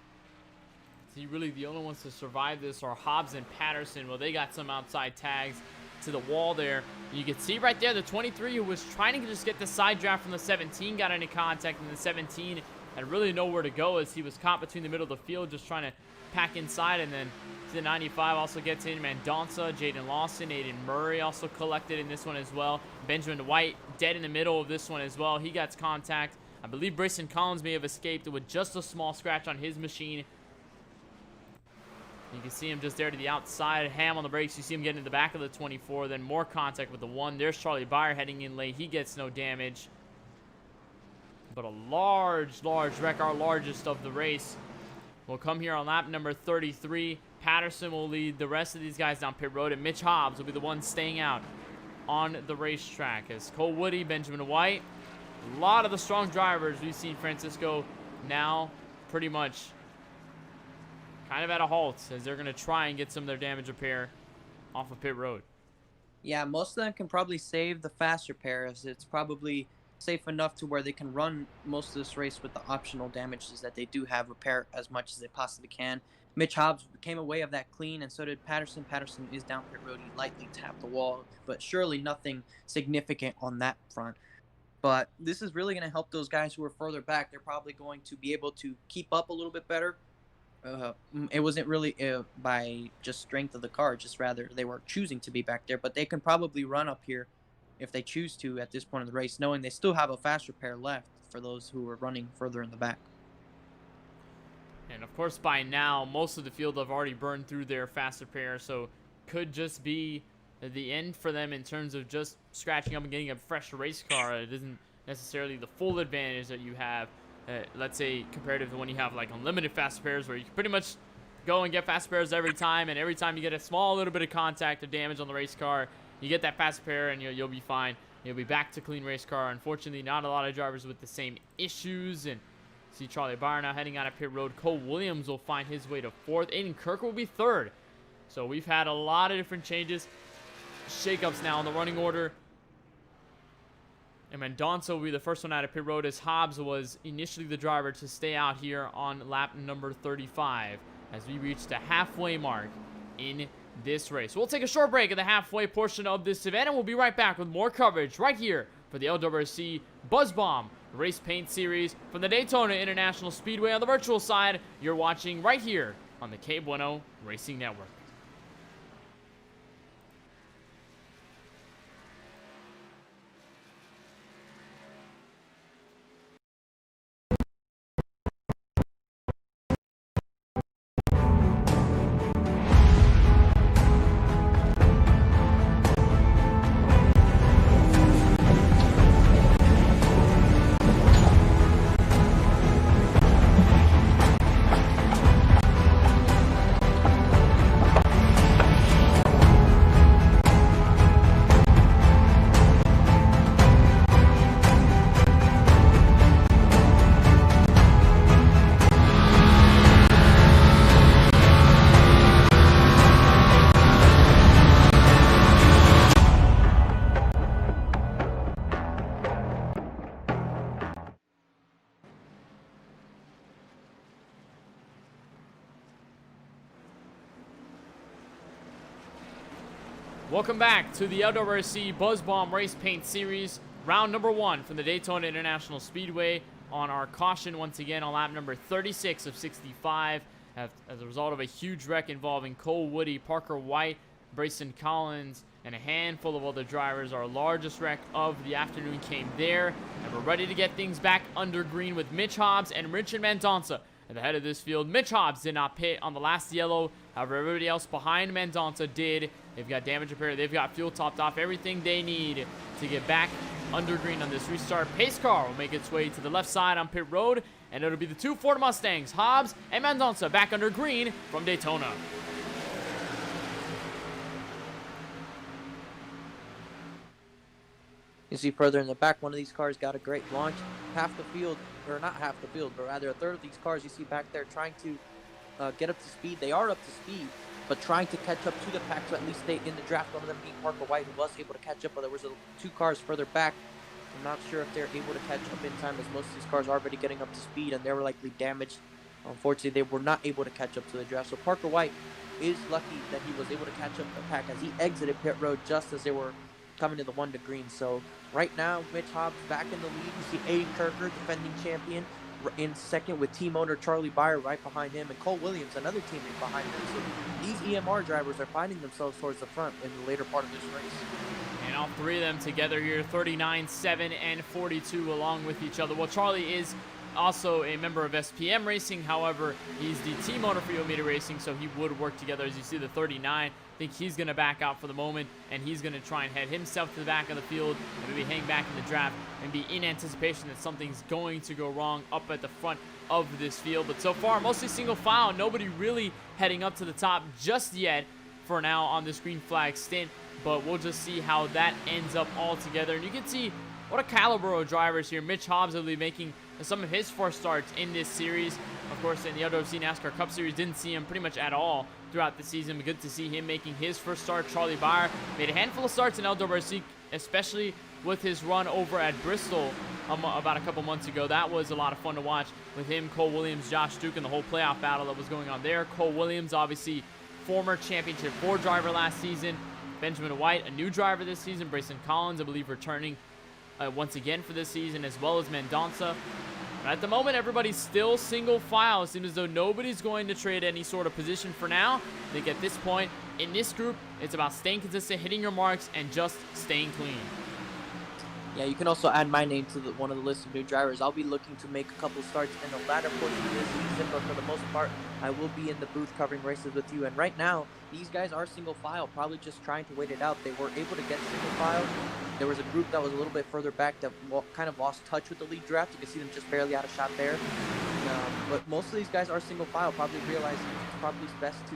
See, really the only ones to survive this are Hobbs and Patterson. Well, they got some outside tags to the wall there. You can see right there the 23 who was trying to just get the side draft from the 17 got into contact, and the 17 had really nowhere to go as he was caught between the middle of the field just trying to pack inside. And then the 95 also gets in. Mendonça, Jaden Lawson, Aiden Murray also collected in this one as well. Benjamin White dead in the middle of this one as well. He got contact. I believe Brayson Collins may have escaped with just a small scratch on his machine. You can see him just there to the outside. Ham on the brakes. You see him getting in the back of the 24. Then more contact with the 1. There's Charlie Byer heading in late. He gets no damage. But a large wreck, our largest of the race, will come here on lap number 33. Patterson will lead the rest of these guys down pit road, and Mitch Hobbs will be the one staying out on the racetrack. As Cole Woody, Benjamin White, a lot of the strong drivers we've seen Francisco now pretty much kind of at a halt as they're going to try and get some of their damage repair off of pit road. Yeah, most of them can probably save the faster pair, as it's probably safe enough to where they can run most of this race with the optional damages that they do have, repair as much as they possibly can. Mitch Hobbs came away of that clean, and so did Patterson. Patterson is down pit road. He lightly tapped the wall, but surely nothing significant on that front. But this is really going to help those guys who are further back. They're probably going to be able to keep up a little bit better. It wasn't really by just strength of the car, just rather they were choosing to be back there. But they can probably run up here if they choose to at this point in the race, knowing they still have a faster pair left for those who are running further in the back. And of course, by now, most of the field have already burned through their faster pair, so could just be the end for them in terms of just scratching up and getting a fresh race car. It isn't necessarily the full advantage that you have, let's say, comparative to when you have like unlimited faster pairs, where you can pretty much go and get faster pairs every time, and every time you get a small little bit of contact or damage on the race car, you get that faster pair and you'll be fine. You'll be back to clean race car. Unfortunately, not a lot of drivers with the same issues. And see Charlie Byer now heading out of pit road. Cole Williams will find his way to 4th. Aiden Kirk will be 3rd. So we've had a lot of different changes, shakeups now in the running order. And Mendonça will be the first one out of pit road, as Hobbs was initially the driver to stay out here on lap number 35 as we reach the halfway mark in this race. We'll take a short break at the halfway portion of this event, and we'll be right back with more coverage right here for the LWRC BuzzBomb Race Paint Series from the Daytona International Speedway on the virtual side. You're watching right here on the KBueno Racing Network. Welcome back to the LWRC BuzzBomb Race Paint Series, round number 1 from the Daytona International Speedway. On our caution once again on lap number 36 of 65 as a result of a huge wreck involving Cole Woody, Parker White, Brayson Collins, and a handful of other drivers. Our largest wreck of the afternoon came there, and we're ready to get things back under green with Mitch Hobbs and Richard Mendonça at the head of this field. Mitch Hobbs did not pit on the last yellow, however everybody else behind Mendonça did. They've got damage repair, they've got fuel topped off, everything they need to get back under green on this restart. Pace car will make its way to the left side on pit road, and it'll be the 2 Ford Mustangs, Hobbs and Mendonça, back under green from Daytona. You see further in the back, one of these cars got a great launch. Half the field, or not half the field, but rather a third of these cars you see back there trying to get up to speed. They are up to speed, but trying to catch up to the pack to at least stay in the draft. One of them being Parker White, who was able to catch up, but there was 2 cars further back. I'm not sure if they're able to catch up in time, as most of these cars are already getting up to speed, and they were likely damaged. Unfortunately, they were not able to catch up to the draft. So Parker White is lucky that he was able to catch up the pack as he exited pit road just as they were coming to the 1 to green. So right now, Mitch Hobbs back in the lead. You see Aiden Kirker, defending champion, in second with team owner Charlie Byer right behind him, and Cole Williams, another teammate behind him. So these EMR drivers are finding themselves towards the front in the later part of this race. And all 3 of them together here, 39, 7, and 42 along with each other. Well, Charlie is also a member of SPM Racing. However, he's the team owner for Yomita Racing, so he would work together. As you see, the 39, I think he's going to back out for the moment, and he's going to try and head himself to the back of the field and maybe hang back in the draft and be in anticipation that something's going to go wrong up at the front of this field. But so far, mostly single file. Nobody really heading up to the top just yet for now on this green flag stint, but we'll just see how that ends up all together. And you can see what a caliber of drivers here. Mitch Hobbs will be making some of his first starts in this series. Of course, in the LWRC NASCAR Cup Series, didn't see him pretty much at all throughout the season. Good to see him making his first start. Charlie Byer made a handful of starts in LWRC, especially with his run over at Bristol about a couple months ago. That was a lot of fun to watch with him, Cole Williams, Josh Duke, and the whole playoff battle that was going on there. Cole Williams, obviously former Championship 4 driver last season. Benjamin White, a new driver this season. Brayson Collins, I believe, returning once again for this season, as well as Mendonça. But at the moment, everybody's still single file. It seems as though nobody's going to trade any sort of position for now. I think at this point in this group, it's about staying consistent, hitting your marks, and just staying clean. Yeah, you can also add my name to one of the list of new drivers. I'll be looking to make a couple starts in the latter portion of this season, but for the most part, I will be in the booth covering races with you. And right now, these guys are single file, probably just trying to wait it out. They were able to get single file. There was a group that was a little bit further back that kind of lost touch with the lead draft. You can see them just barely out of shot there. But most of these guys are single file, probably realizing it's probably best to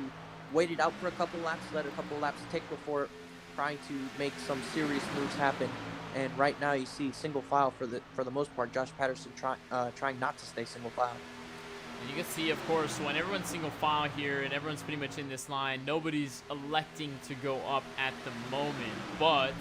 wait it out for a couple laps, let a couple laps tick before trying to make some serious moves happen. And right now you see single file for the most part. Josh Patterson trying not to stay single file. And you can see, of course, when everyone's single file here and everyone's pretty much in this line, nobody's electing to go up at the moment, but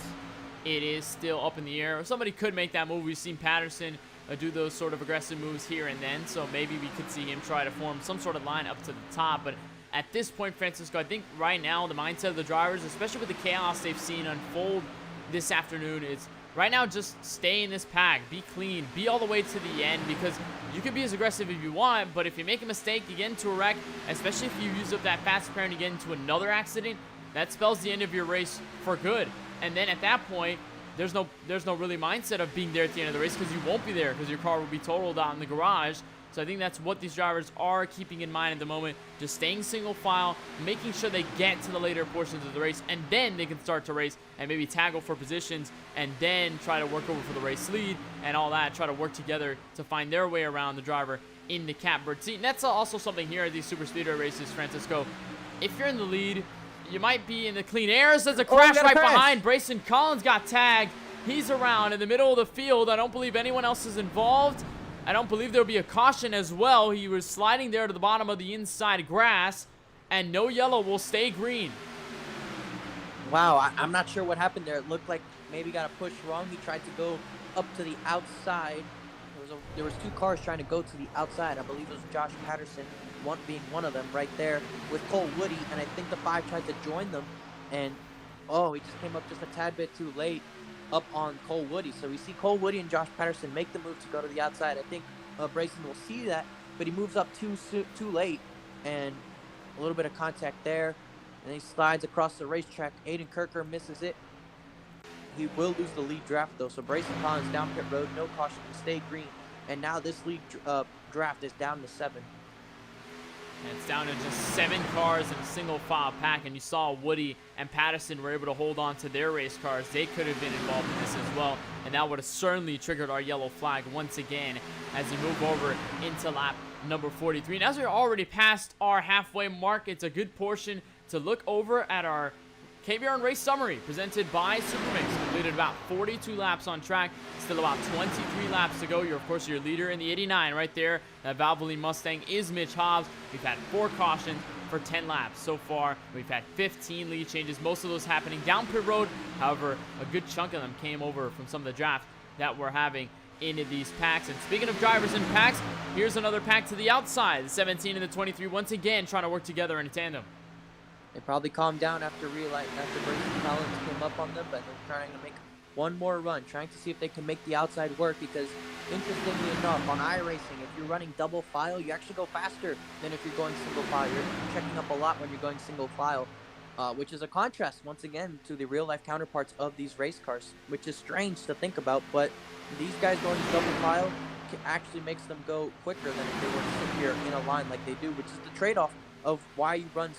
it is still up in the air. Somebody could make that move. We've seen Patterson do those sort of aggressive moves here and then, so maybe we could see him try to form some sort of line up to the top. But at this point, Francisco, I think right now the mindset of the drivers, especially with the chaos they've seen unfold this afternoon, is right now just stay in this pack, be clean, be all the way to the end, because you can be as aggressive if you want, but if you make a mistake, you get into a wreck, especially if you use up that fast spare and you get into another accident, that spells the end of your race for good. And then at that point, there's no really mindset of being there at the end of the race, because you won't be there because your car will be totaled out in the garage. So I think that's what these drivers are keeping in mind at the moment, just staying single file, making sure they get to the later portions of the race, and then they can start to race and maybe tackle for positions and then try to work over for the race lead and all that, try to work together to find their way around the driver in the catbird seat. And that's also something here at these super speedway races, Francisco. If you're in the lead, you might be in the clean airs. There's a crash right behind. Brayson Collins got tagged. He's around in the middle of the field. I don't believe anyone else is involved. I don't believe there'll be a caution as well. He was sliding there to the bottom of the inside grass, and no yellow will stay green. Wow, I'm not sure what happened there. It looked like maybe got a push wrong. He tried to go up to the outside. There was 2 cars trying to go to the outside. I believe it was Josh Patterson, being one of them right there with Cole Woody, and I think the 5 tried to join them, and Oh, he just came up just a tad bit too late up on Cole Woody. So we see Cole Woody and Josh Patterson make the move to go to the outside. I think Brayson will see that, but he moves up too late, and a little bit of contact there, and he slides across the racetrack. Aiden Kirker misses it. He will lose the lead draft, though. So Brayson Collins down pit road, no caution, to stay green. And now this lead draft is down to 7. And it's down to just 7 cars in a single file pack, and you saw Woody and Patterson were able to hold on to their race cars. They could have been involved in this as well, and that would have certainly triggered our yellow flag once again as we move over into lap number 43. And as we're already past our halfway mark, it's a good portion to look over at our KBRN race summary presented by Supermix. Completed about 42 laps on track. Still about 23 laps to go. You're, of course, your leader in the 89 right there. That Valvoline Mustang is Mitch Hobbs. We've had 4 cautions for 10 laps so far. We've had 15 lead changes, most of those happening down pit road. However, a good chunk of them came over from some of the drafts that we're having into these packs. And speaking of drivers and packs, here's another pack to the outside. The 17 and the 23 once again trying to work together in a tandem. They probably calmed down after Brayson Collins came up on them, but they're trying to make one more run, trying to see if they can make the outside work, because interestingly enough, on iRacing, if you're running double file, you actually go faster than if you're going single file. You're checking up a lot when you're going single file, which is a contrast, once again, to the real-life counterparts of these race cars, which is strange to think about, but these guys going double file actually makes them go quicker than if they were to sit here in a line like they do, which is the trade-off of why you run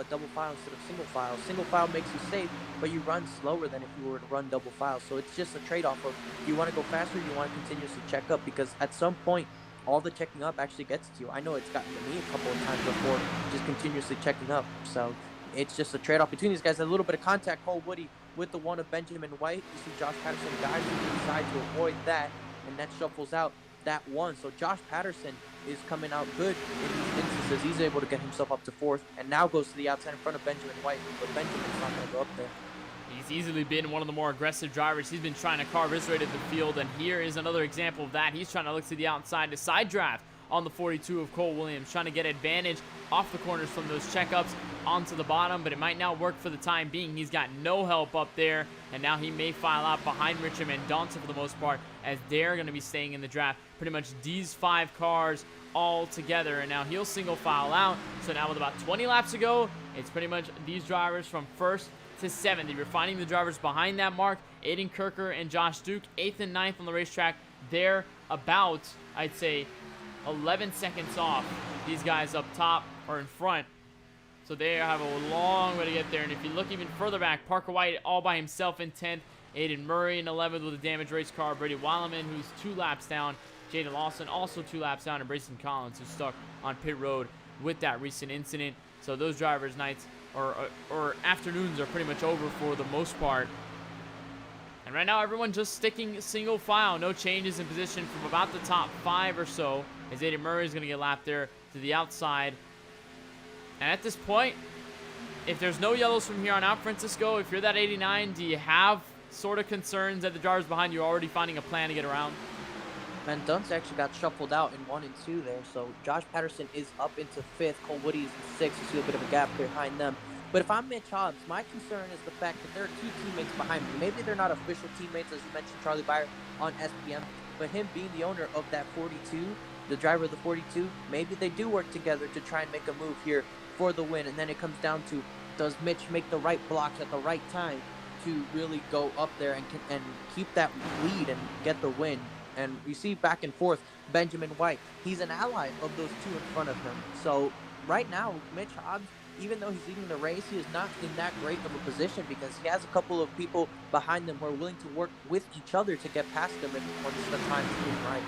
double file instead of single file. Single file makes you safe, but you run slower than if you were to run double file. So it's just a trade-off of, do you want to go faster or do you want to continuously check up? Because at some point, all the checking up actually gets to you. I know it's gotten to me a couple of times before, just continuously checking up. So it's just a trade-off between these guys. A little bit of contact, Cole Woody with the one of Benjamin White. You see Josh Patterson dives to the side to avoid that, and that shuffles out that one. So Josh Patterson is coming out good in these instances. He's able to get himself up to 4th, and now goes to the outside in front of Benjamin White, but Benjamin's not going to go up there. He's easily been one of the more aggressive drivers. He's been trying to carve his way to the field, and here is another example of that. He's trying to look to the outside to side draft on the 42 of Cole Williams, trying to get advantage off the corners from those checkups onto the bottom, but it might not work for the time being. He's got no help up there, and now he may file out behind Richard Mendonça for the most part, as they're going to be staying in the draft. Pretty much these 5 cars all together, and now he'll single file out. So now with about 20 laps to go, it's pretty much these drivers from 1st to 7th. You're finding the drivers behind that mark, Aiden Kirker and Josh Duke, 8th and 9th on the racetrack. They're about, I'd say, 11 seconds off these guys up top or in front. So they have a long way to get there. And if you look even further back, Parker White all by himself in 10th, Aiden Murray in 11th with a damaged race car, Brady Weileman, who's 2 laps down, Jaden Lawson also 2 laps down, and Brayson Collins, who's stuck on pit road with that recent incident. So those drivers' nights or afternoons are pretty much over for the most part. And right now, everyone just sticking single file. No changes in position from about the top 5 or so, as Aiden Murray is going to get lapped there to the outside. And at this point, if there's no yellows from here on out, Francisco, if you're that 89, do you have sort of concerns that the drivers behind you are already finding a plan to get around? Mendonça actually got shuffled out in 1 and 2 there, so Josh Patterson is up into 5th. Cole Woody is in 6th. You see a bit of a gap behind them. But if I'm Mitch Hobbs, my concern is the fact that there are 2 teammates behind me. Maybe they're not official teammates, as you mentioned, Charlie Byer on SPM, but him being the owner of that 42, the driver of the 42, maybe they do work together to try and make a move here for the win. And then it comes down to, does Mitch make the right blocks at the right time to really go up there and keep that lead and get the win? And you see back and forth, Benjamin White, he's an ally of those 2 in front of him. So right now, Mitch Hobbs, even though he's leading the race, he is not in that great of a position, because he has a couple of people behind him who are willing to work with each other to get past him once the time's moving right.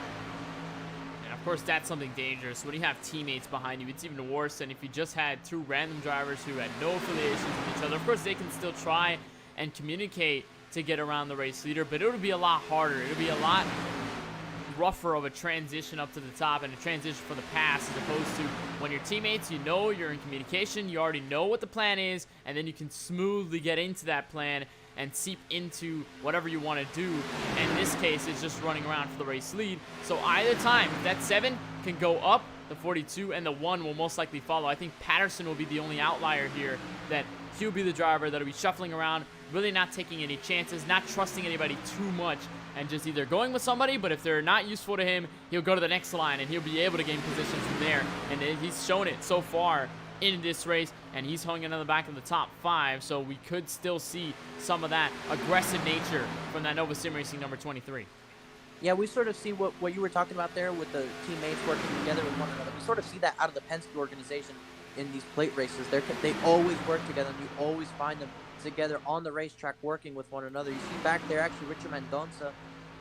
And of course, that's something dangerous. When you have teammates behind you, it's even worse than if you just had 2 random drivers who had no affiliations with each other. Of course, they can still try and communicate to get around the race leader, but it would be a lot harder. It would be a lot rougher of a transition up to the top and a transition for the pass, as opposed to when your teammates, you know you're in communication, you already know what the plan is, and then you can smoothly get into that plan and seep into whatever you want to do. And in this case, it's just running around for the race lead. So either time, if that 7 can go up, the 42 and the 1 will most likely follow. I think Patterson will be the only outlier here, that he'll be the driver that'll be shuffling around really not taking any chances, not trusting anybody too much, and just either going with somebody, but if they're not useful to him, he'll go to the next line and he'll be able to gain positions from there. And he's shown it so far in this race, and he's hung in on the back of the top 5, so we could still see some of that aggressive nature from that Nova Sim Racing number 23. Yeah, we sort of see what you were talking about there with the teammates working together with one another. We sort of see that out of the Penske organization in these plate races. They always work together, and you always find them together on the racetrack working with one another. You see back there, actually, Richard Mendonça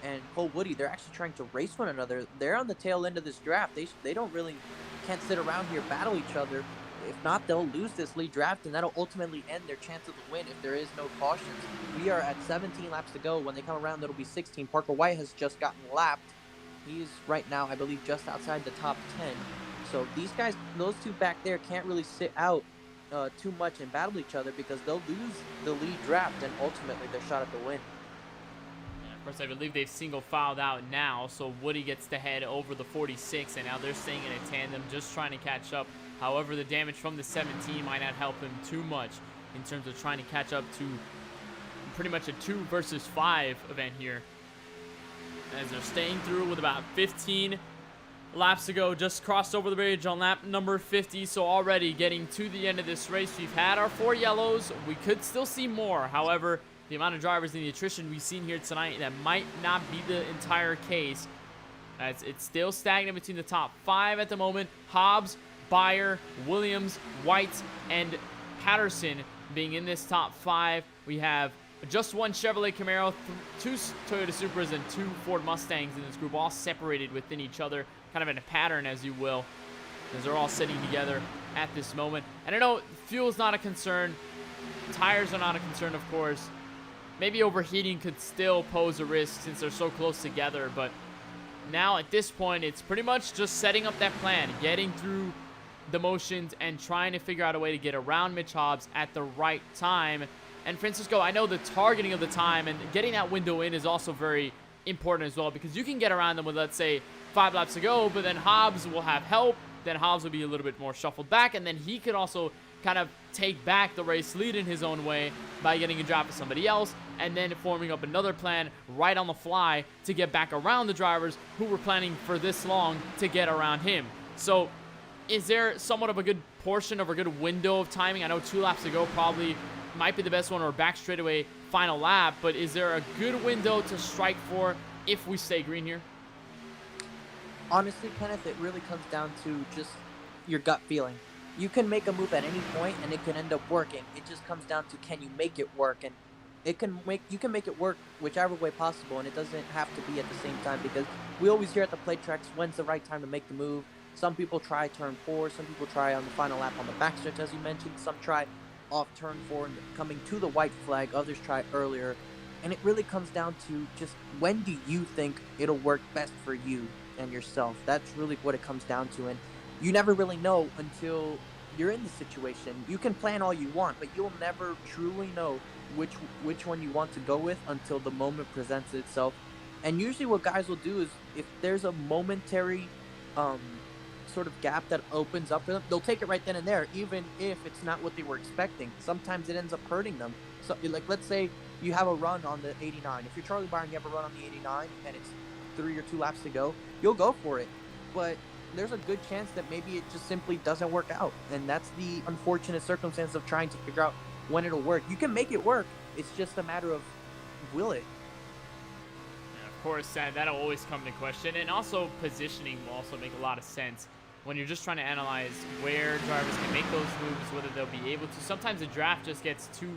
and Cole Woody, they're actually trying to race one another. They're on the tail end of this draft. They don't really, can't sit around here, battle each other. If not, they'll lose this lead draft, and that'll ultimately end their chance of the win if there is no cautions. We are at 17 laps to go. When they come around, it'll be 16. Parker White has just gotten lapped. He's right now, I believe, just outside the top 10. So these guys, those two back there, can't really sit out too much and battle each other because they'll lose the lead draft and ultimately their shot at the win. Of course, I believe they've single filed out now, so Woody gets to head over the 46, and now they're staying in a tandem, just trying to catch up. However, the damage from the 17 might not help him too much in terms of trying to catch up to pretty much a 2 versus 5 event here. As they're staying through with about 15 laps to go, just crossed over the bridge on lap number 50, so already getting to the end of this race. We've had our 4 yellows. We could still see more. However, the amount of drivers and the attrition we've seen here tonight, that might not be the entire case, as it's still stagnant between the top 5 at the moment. Hobbs, Beyer, Williams, White, and Patterson being in this top 5. We have just 1 Chevrolet Camaro, 2 Toyota Supras, and 2 Ford Mustangs in this group, all separated within each other, kind of in a pattern, as you will, as they're all sitting together at this moment. And I know fuel's not a concern, tires are not a concern, of course. Maybe overheating could still pose a risk since they're so close together, but now at this point, it's pretty much just setting up that plan, getting through the motions and trying to figure out a way to get around Mitch Hobbs at the right time. And Francisco, I know the targeting of the time and getting that window in is also very important as well, because you can get around them with, let's say, 5 laps to go, but then Hobbs will have help, then Hobbs will be a little bit more shuffled back, and then he could also kind of take back the race lead in his own way by getting a job for somebody else, and then forming up another plan right on the fly to get back around the drivers who were planning for this long to get around him. So is there somewhat of a good portion of a good window of timing? I know 2 laps to go probably might be the best one, or back straightaway final lap, but is there a good window to strike for if we stay green here? Honestly, Kenneth, it really comes down to just your gut feeling. You can make a move at any point and it can end up working. It just comes down to, can you make it work? And you can make it work whichever way possible, and it doesn't have to be at the same time, because we always hear at the plate tracks when's the right time to make the move. Some people try turn 4, some people try on the final lap on the backstretch, as you mentioned. Some try off turn 4 and coming to the white flag. Others try earlier. And it really comes down to just, when do you think it'll work best for you and yourself? That's really what it comes down to. And you never really know until you're in the situation. You can plan all you want, but you'll never truly know which one you want to go with until the moment presents itself. And usually what guys will do is, if there's a momentary sort of gap that opens up for them, they'll take it right then and there, even if it's not what they were expecting. Sometimes it ends up hurting them. So, like, let's say you have a run on the 89. If you're Charlie Beyer and you have a run on the 89 and it's 3 or 2 laps to go, you'll go for it. But there's a good chance that maybe it just simply doesn't work out. And that's the unfortunate circumstance of trying to figure out when it'll work. You can make it work. It's just a matter of, will it? And of course, that'll always come into question. And also, positioning will also make a lot of sense when you're just trying to analyze where drivers can make those moves, whether they'll be able to. Sometimes the draft just gets too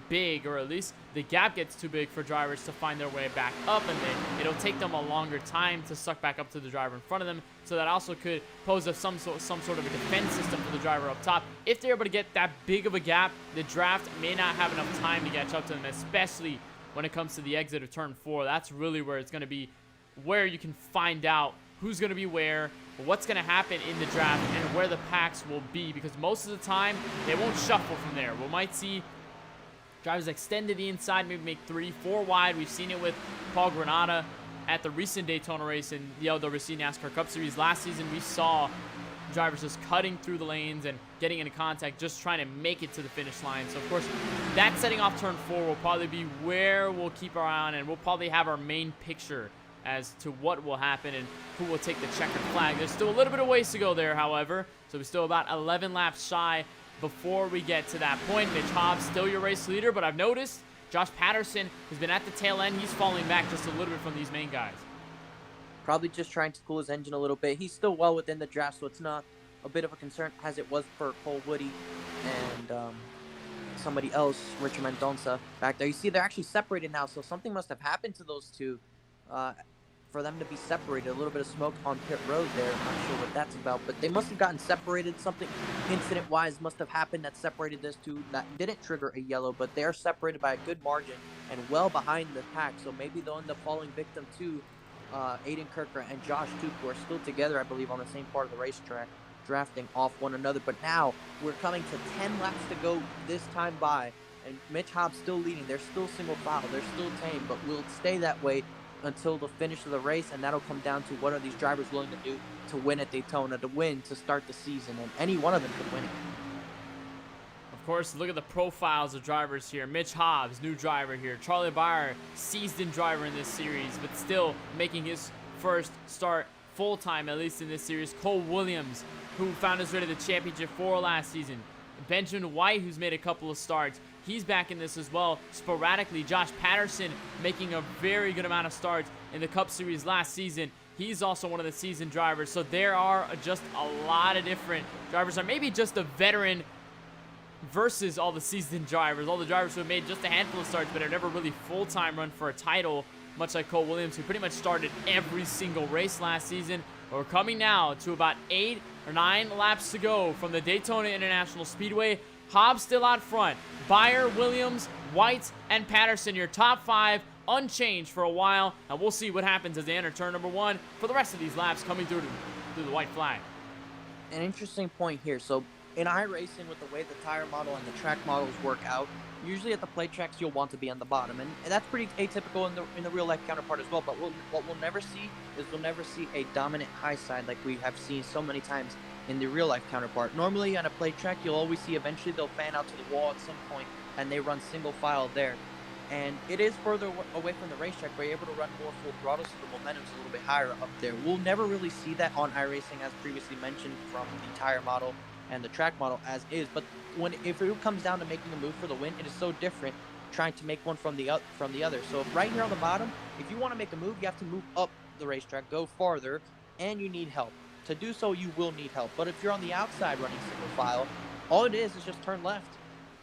big, or at least the gap gets too big for drivers to find their way back up, and then it'll take them a longer time to suck back up to the driver in front of them. So that also could pose some sort of a defense system for the driver up top. If they're able to get that big of a gap, the draft may not have enough time to catch up to them, especially when it comes to the exit of turn 4. That's really where it's going to be, where you can find out who's going to be where, what's going to happen in the draft, and where the packs will be, because most of the time they won't shuffle from there. We might see drivers extend to the inside, maybe make 3-4 wide. We've seen it with Paul Granada at the recent Daytona race in the LWRC NASCAR Cup Series last season. We saw drivers just cutting through the lanes and getting into contact, just trying to make it to the finish line. So, of course, that setting off turn 4 will probably be where we'll keep our eye on, and we'll probably have our main picture as to what will happen and who will take the checkered flag. There's still a little bit of ways to go there, however, so we're still about 11 laps shy before we get to that point. Mitch Hobbs still your race leader, but I've noticed Josh Patterson, who's been at the tail end, he's falling back just a little bit from these main guys. Probably just trying to cool his engine a little bit. He's still well within the draft, so it's not a bit of a concern as it was for Cole Woody and somebody else, Richard Mendonça, back there. You see, they're actually separated now, so something must have happened to those two for them to be separated. A little bit of smoke on pit road there. I'm not sure what that's about, but they must have gotten separated. Something incident-wise must have happened that separated this two. That didn't trigger a yellow, but they are separated by a good margin and well behind the pack, so maybe they'll end up falling victim to Aiden Kirker and Josh Tuke, who are still together, I believe, on the same part of the racetrack, drafting off one another. But now we're coming to 10 laps to go this time by, and Mitch Hobbs still leading. They're still single file. They're still tame, but will stay that way until the finish of the race, and that'll come down to what are these drivers willing to do to win at Daytona, to win, to start the season, and any one of them could win it. Of course, look at the profiles of drivers here. Mitch Hobbs, new driver here. Charlie Byer, seasoned driver in this series, but still making his first start full-time, at least in this series. Cole Williams, who found his way to the championship 4 last season. Benjamin White, who's made a couple of starts. He's back in this as well, sporadically. Josh Patterson making a very good amount of starts in the Cup Series last season. He's also one of the seasoned drivers. So there are just a lot of different drivers, or maybe just a veteran versus all the seasoned drivers, all the drivers who have made just a handful of starts but have never really full-time run for a title, much like Cole Williams, who pretty much started every single race last season. We're coming now to about 8 or 9 laps to go from the Daytona International Speedway. Hobbs still out front. Byer, Williams, White, and Patterson, your top 5, unchanged for a while. And we'll see what happens as they enter turn number 1 for the rest of these laps coming through the white flag. An interesting point here. So in iRacing, with the way the tire model and the track models work out, usually at the plate tracks you'll want to be on the bottom, and that's pretty atypical in the real life counterpart as well. But what we'll never see is a dominant high side like we have seen so many times in the real life counterpart. Normally on a plate track you'll always see eventually they'll fan out to the wall at some point and they run single file there, and it is further away from the racetrack, but you're able to run more full throttle, so the momentum's a little bit higher up there. We'll never really see that on iRacing, as previously mentioned, from the tire model and the track model as is. But if it comes down to making a move for the win, it is so different trying to make one from the other. So right here on the bottom, if you want to make a move, you have to move up the racetrack, go farther, and you need help. To do so, you will need help. But if you're on the outside running single file, all it is just turn left.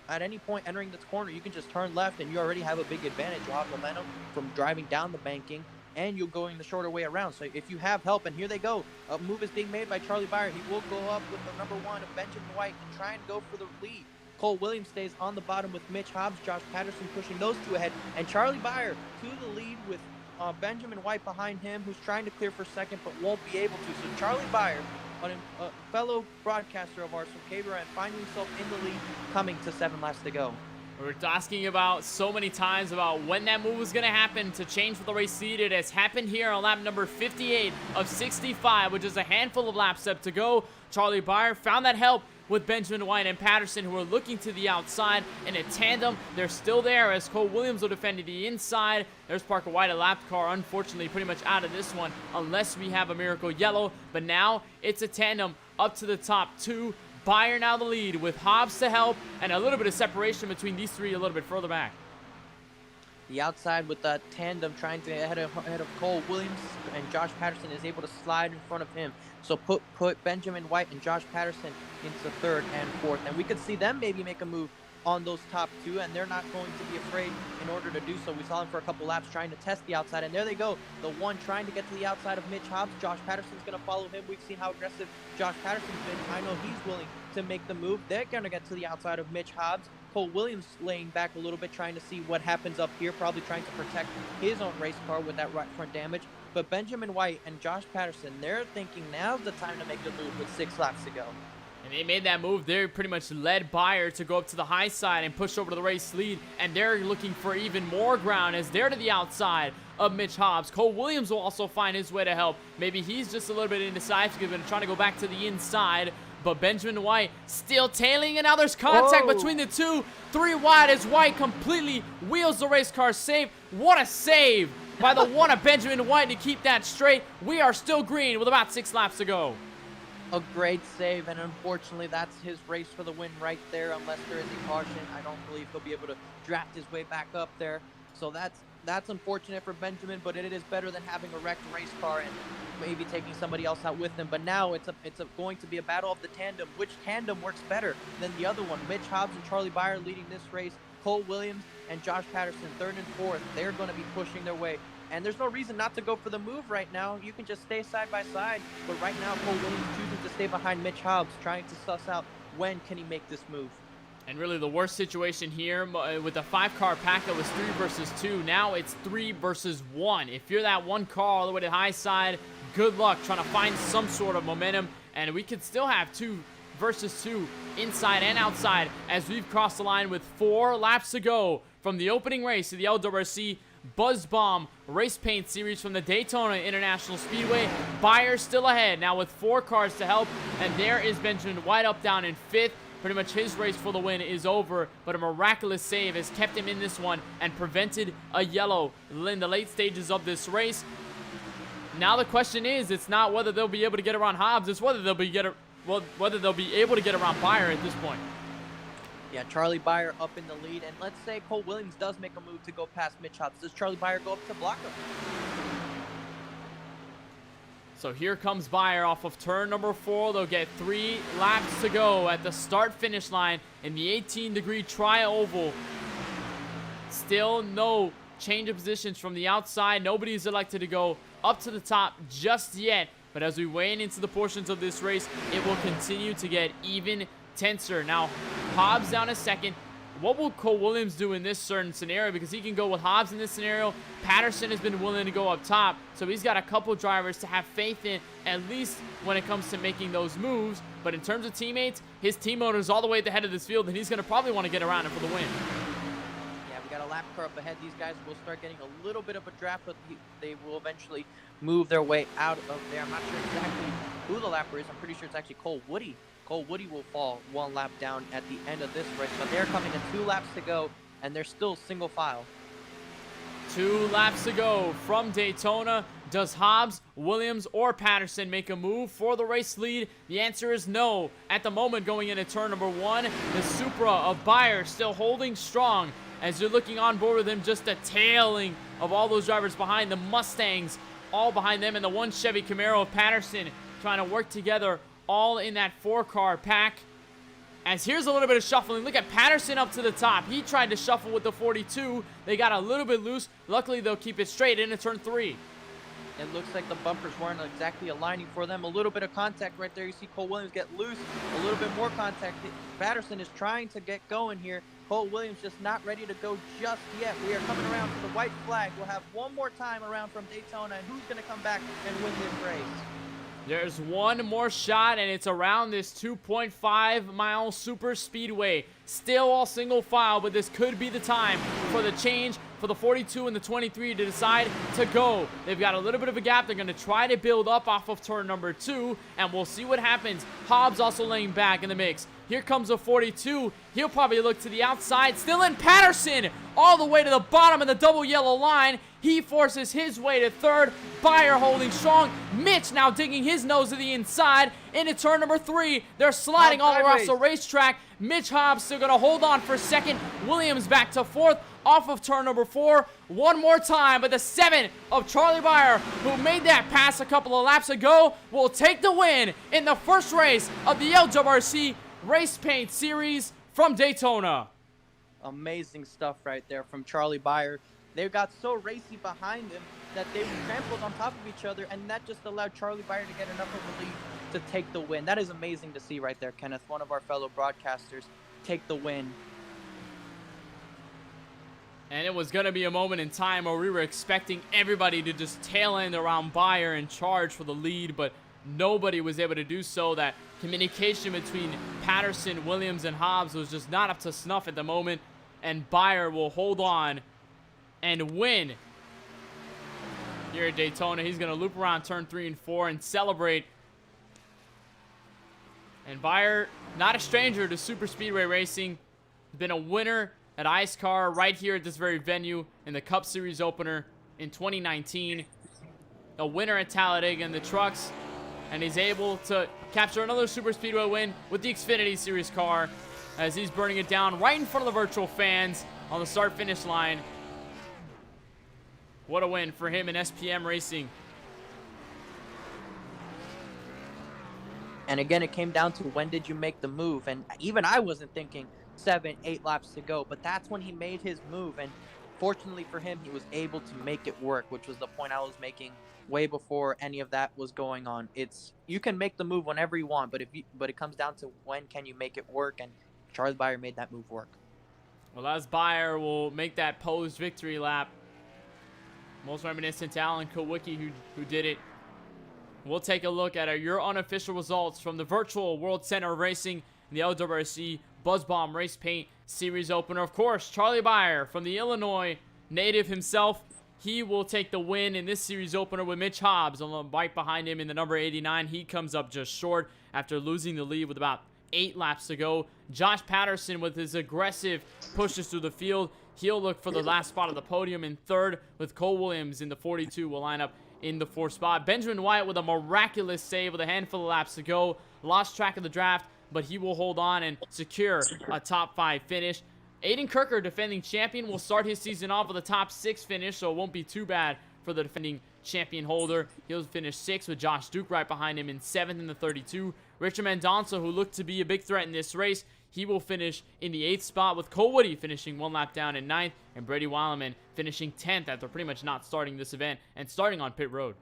At any point entering this corner, you can just turn left, and you already have a big advantage. You'll have momentum from driving down the banking, and you're going the shorter way around. So if you have help, and here they go, a move is being made by Charlie Byer. He will go up with the number 1 of Benjamin White and try and go for the lead. Cole Williams stays on the bottom with Mitch Hobbs, Josh Patterson pushing those two ahead, and Charlie Byer to the lead with Benjamin White behind him, who's trying to clear for second but won't be able to. So Charlie Byer, a fellow broadcaster of ours from KBRN, finding himself in the lead, coming to 7 laps to go. We were asking about so many times about when that move was going to happen to change for the race lead. It has happened here on lap number 58 of 65, which is a handful of laps up to go. Charlie Byer found that help with Benjamin White and Patterson, who are looking to the outside in a tandem. They're still there as Cole Williams will defend the inside. There's Parker White, a lap car, unfortunately pretty much out of this one unless we have a miracle yellow. But now it's a tandem up to the top 2. Byer now the lead with Hobbs to help, and a little bit of separation between these 3 a little bit further back. The outside with that tandem trying to ahead of Cole Williams, and Josh Patterson is able to slide in front of him. So put Benjamin White and Josh Patterson into 3rd and 4th, and we could see them maybe make a move on those top 2, and they're not going to be afraid in order to do so. We saw them for a couple laps trying to test the outside, and there they go. The one trying to get to the outside of Mitch Hobbs. Josh Patterson's going to follow him. We've seen how aggressive Josh Patterson's been. I know he's willing to make the move. They're going to get to the outside of Mitch Hobbs. Cole Williams laying back a little bit, trying to see what happens up here, probably trying to protect his own race car with that right front damage. But Benjamin White and Josh Patterson, they're thinking now's the time to make the move with 6 laps to go. And they made that move. They pretty much led Byer to go up to the high side and push over to the race lead. And they're looking for even more ground as they're to the outside of Mitch Hobbs. Cole Williams will also find his way to help. Maybe he's just a little bit indecisive and trying to go back to the inside. But Benjamin White still tailing, and now there's contact between the two. 3 wide as White completely wheels the race car safe. What a save by the one of Benjamin White to keep that straight. We are still green with about 6 laps to go. A great save, and unfortunately that's his race for the win right there. Unless there is a caution, I don't believe he'll be able to draft his way back up there. So that's unfortunate for Benjamin, but it is better than having a wrecked race car and maybe taking somebody else out with him. But now it's going to be a battle of the tandem. Which tandem works better than the other one? Mitch Hobbs and Charlie Byer leading this race. Cole Williams and Josh Patterson 3rd and 4th. They're going to be pushing their way. And there's no reason not to go for the move right now. You can just stay side by side. But right now, Cole Williams choosing to stay behind Mitch Hobbs, trying to suss out when can he make this move. And really the worst situation here with the 5-car pack, it was 3 versus 2. Now it's 3 versus 1. If you're that one car all the way to the high side, good luck trying to find some sort of momentum. And we could still have 2 versus 2 inside and outside as we've crossed the line with 4 laps to go from the opening race of the LWRC BuzzBomb Race Paint Series from the Daytona International Speedway. Byer still ahead now with 4 cars to help. And there is Benjamin White up down in 5th. Pretty much his race for the win is over, but a miraculous save has kept him in this one and prevented a yellow in the late stages of this race. Now the question is, it's not whether they'll be able to get around Hobbs, it's whether they'll be able to get around Byer at this point. Yeah, Charlie Byer up in the lead, and let's say Cole Williams does make a move to go past Mitch Hobbs. Does Charlie Byer go up to block him? So here comes Byer off of turn number 4. They'll get 3 laps to go at the start-finish line in the 18-degree tri-oval. Still no change of positions from the outside. Nobody's elected to go up to the top just yet. But as we wane into the portions of this race, it will continue to get even tenser. Now, Hobbs down a second. What will Cole Williams do in this certain scenario? Because he can go with Hobbs in this scenario. Patterson has been willing to go up top. So he's got a couple drivers to have faith in, at least when it comes to making those moves. But in terms of teammates, his team owner is all the way at the head of this field, and he's going to probably want to get around him for the win. Yeah, we got a lap car up ahead. These guys will start getting a little bit of a draft, but they will eventually move their way out of there. I'm not sure exactly who the lapper is. I'm pretty sure it's actually Cole Woody. Cole Woody will fall 1 lap down at the end of this race, but they're coming in 2 laps to go, and they're still single file. 2 laps to go from Daytona. Does Hobbs, Williams, or Patterson make a move for the race lead? The answer is no. At the moment, going into turn number 1, the Supra of Byer still holding strong. As you're looking on board with him, just a tailing of all those drivers behind. The Mustangs all behind them, and the 1 Chevy Camaro of Patterson trying to work together all in that 4-car pack. As here's a little bit of shuffling. Look at Patterson up to the top. He tried to shuffle with the 42. They got a little bit loose. Luckily, they'll keep it straight into turn 3. It looks like the bumpers weren't exactly aligning for them. A little bit of contact right there. You see Cole Williams get loose. A little bit more contact. Patterson is trying to get going here. Cole Williams just not ready to go just yet. We are coming around to the white flag. We'll have one more time around from Daytona. And who's going to come back and win this race? There's one more shot, and it's around this 2.5-mile super speedway. Still all single file, but this could be the time for the change for the 42 and the 23 to decide to go. They've got a little bit of a gap. They're going to try to build up off of turn number 2, and we'll see what happens. Hobbs also laying back in the mix. Here comes a 42. He'll probably look to the outside. Still in Patterson all the way to the bottom of the double yellow line. He forces his way to 3rd. Byer holding strong. Mitch now digging his nose to the inside into turn number 3. They're sliding all across the racetrack. Mitch Hobbs still going to hold on for 2nd. Williams back to 4th off of turn number 4. One more time, but the 7 of Charlie Byer, who made that pass a couple of laps ago, will take the win in the first race of the LWRC Race Paint Series from Daytona. Amazing stuff right there from Charlie Byer. They got so racy behind him that they trampled on top of each other, and that just allowed Charlie Byer to get enough of a lead to take the win. That is amazing to see right there, Kenneth, one of our fellow broadcasters, take the win. And it was going to be a moment in time where we were expecting everybody to just tail end around Byer and charge for the lead, but nobody was able to do so. That communication between Patterson, Williams, and Hobbs was just not up to snuff at the moment, and Byer will hold on and win here at Daytona. He's going to loop around turn 3 and 4 and celebrate. And Beyer, not a stranger to super speedway racing, been a winner at IceCar right here at this very venue in the Cup Series opener in 2019. A winner at Talladega in the trucks, and he's able to capture another super speedway win with the Xfinity Series car as he's burning it down right in front of the virtual fans on the start-finish line. What a win for him in SPM Racing. And again, it came down to when did you make the move. And even I wasn't thinking 7, 8 laps to go, but that's when he made his move. And fortunately for him, he was able to make it work, which was the point I was making way before any of that was going on. It's, you can make the move whenever you want, but it comes down to when can you make it work, and Charlie Beyer made that move work. Well, as Beyer will make that post-victory lap, most reminiscent to Alan Kowicki who did it. We'll take a look at your unofficial results from the virtual World Center of Racing in the LWRC BuzzBomb Race Paint Series opener. Of course, Charlie Beyer from the Illinois native himself. He will take the win in this series opener with Mitch Hobbs on the bike behind him in the number 89. He comes up just short after losing the lead with about 8 laps to go. Josh Patterson with his aggressive pushes through the field. He'll look for the last spot of the podium in third, with Cole Williams in the 42 will line up in the 4th spot. Benjamin Wyatt with a miraculous save with a handful of laps to go. Lost track of the draft, but he will hold on and secure a top 5 finish. Aiden Kirker, defending champion, will start his season off with a top 6 finish, so it won't be too bad for the defending champion holder. He'll finish 6th with Josh Duke right behind him in 7th in the 32. Richard Mendonça, who looked to be a big threat in this race, he will finish in the 8th spot, with Cole Woody finishing 1 lap down in 9th, and Brady Weileman finishing 10th after pretty much not starting this event and starting on pit road.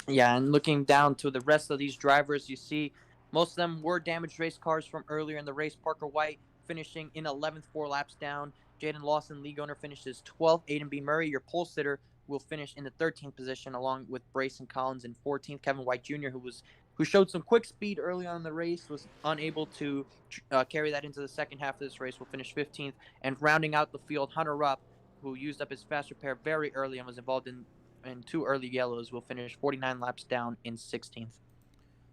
Yeah, and looking down to the rest of these drivers, you see most of them were damaged race cars from earlier in the race. Parker White finishing in 11th, 4 laps down. Jaden Lawson, league owner, finishes 12th. Aiden B. Murray, your pole sitter, will finish in the 13th position, along with Brayson Collins in 14th. Kevin White Jr., who showed some quick speed early on in the race, was unable to carry that into the second half of this race, will finish 15th. And rounding out the field, Hunter Rupp, who used up his fast repair very early and was involved in 2 early yellows, will finish 49 laps down in 16th.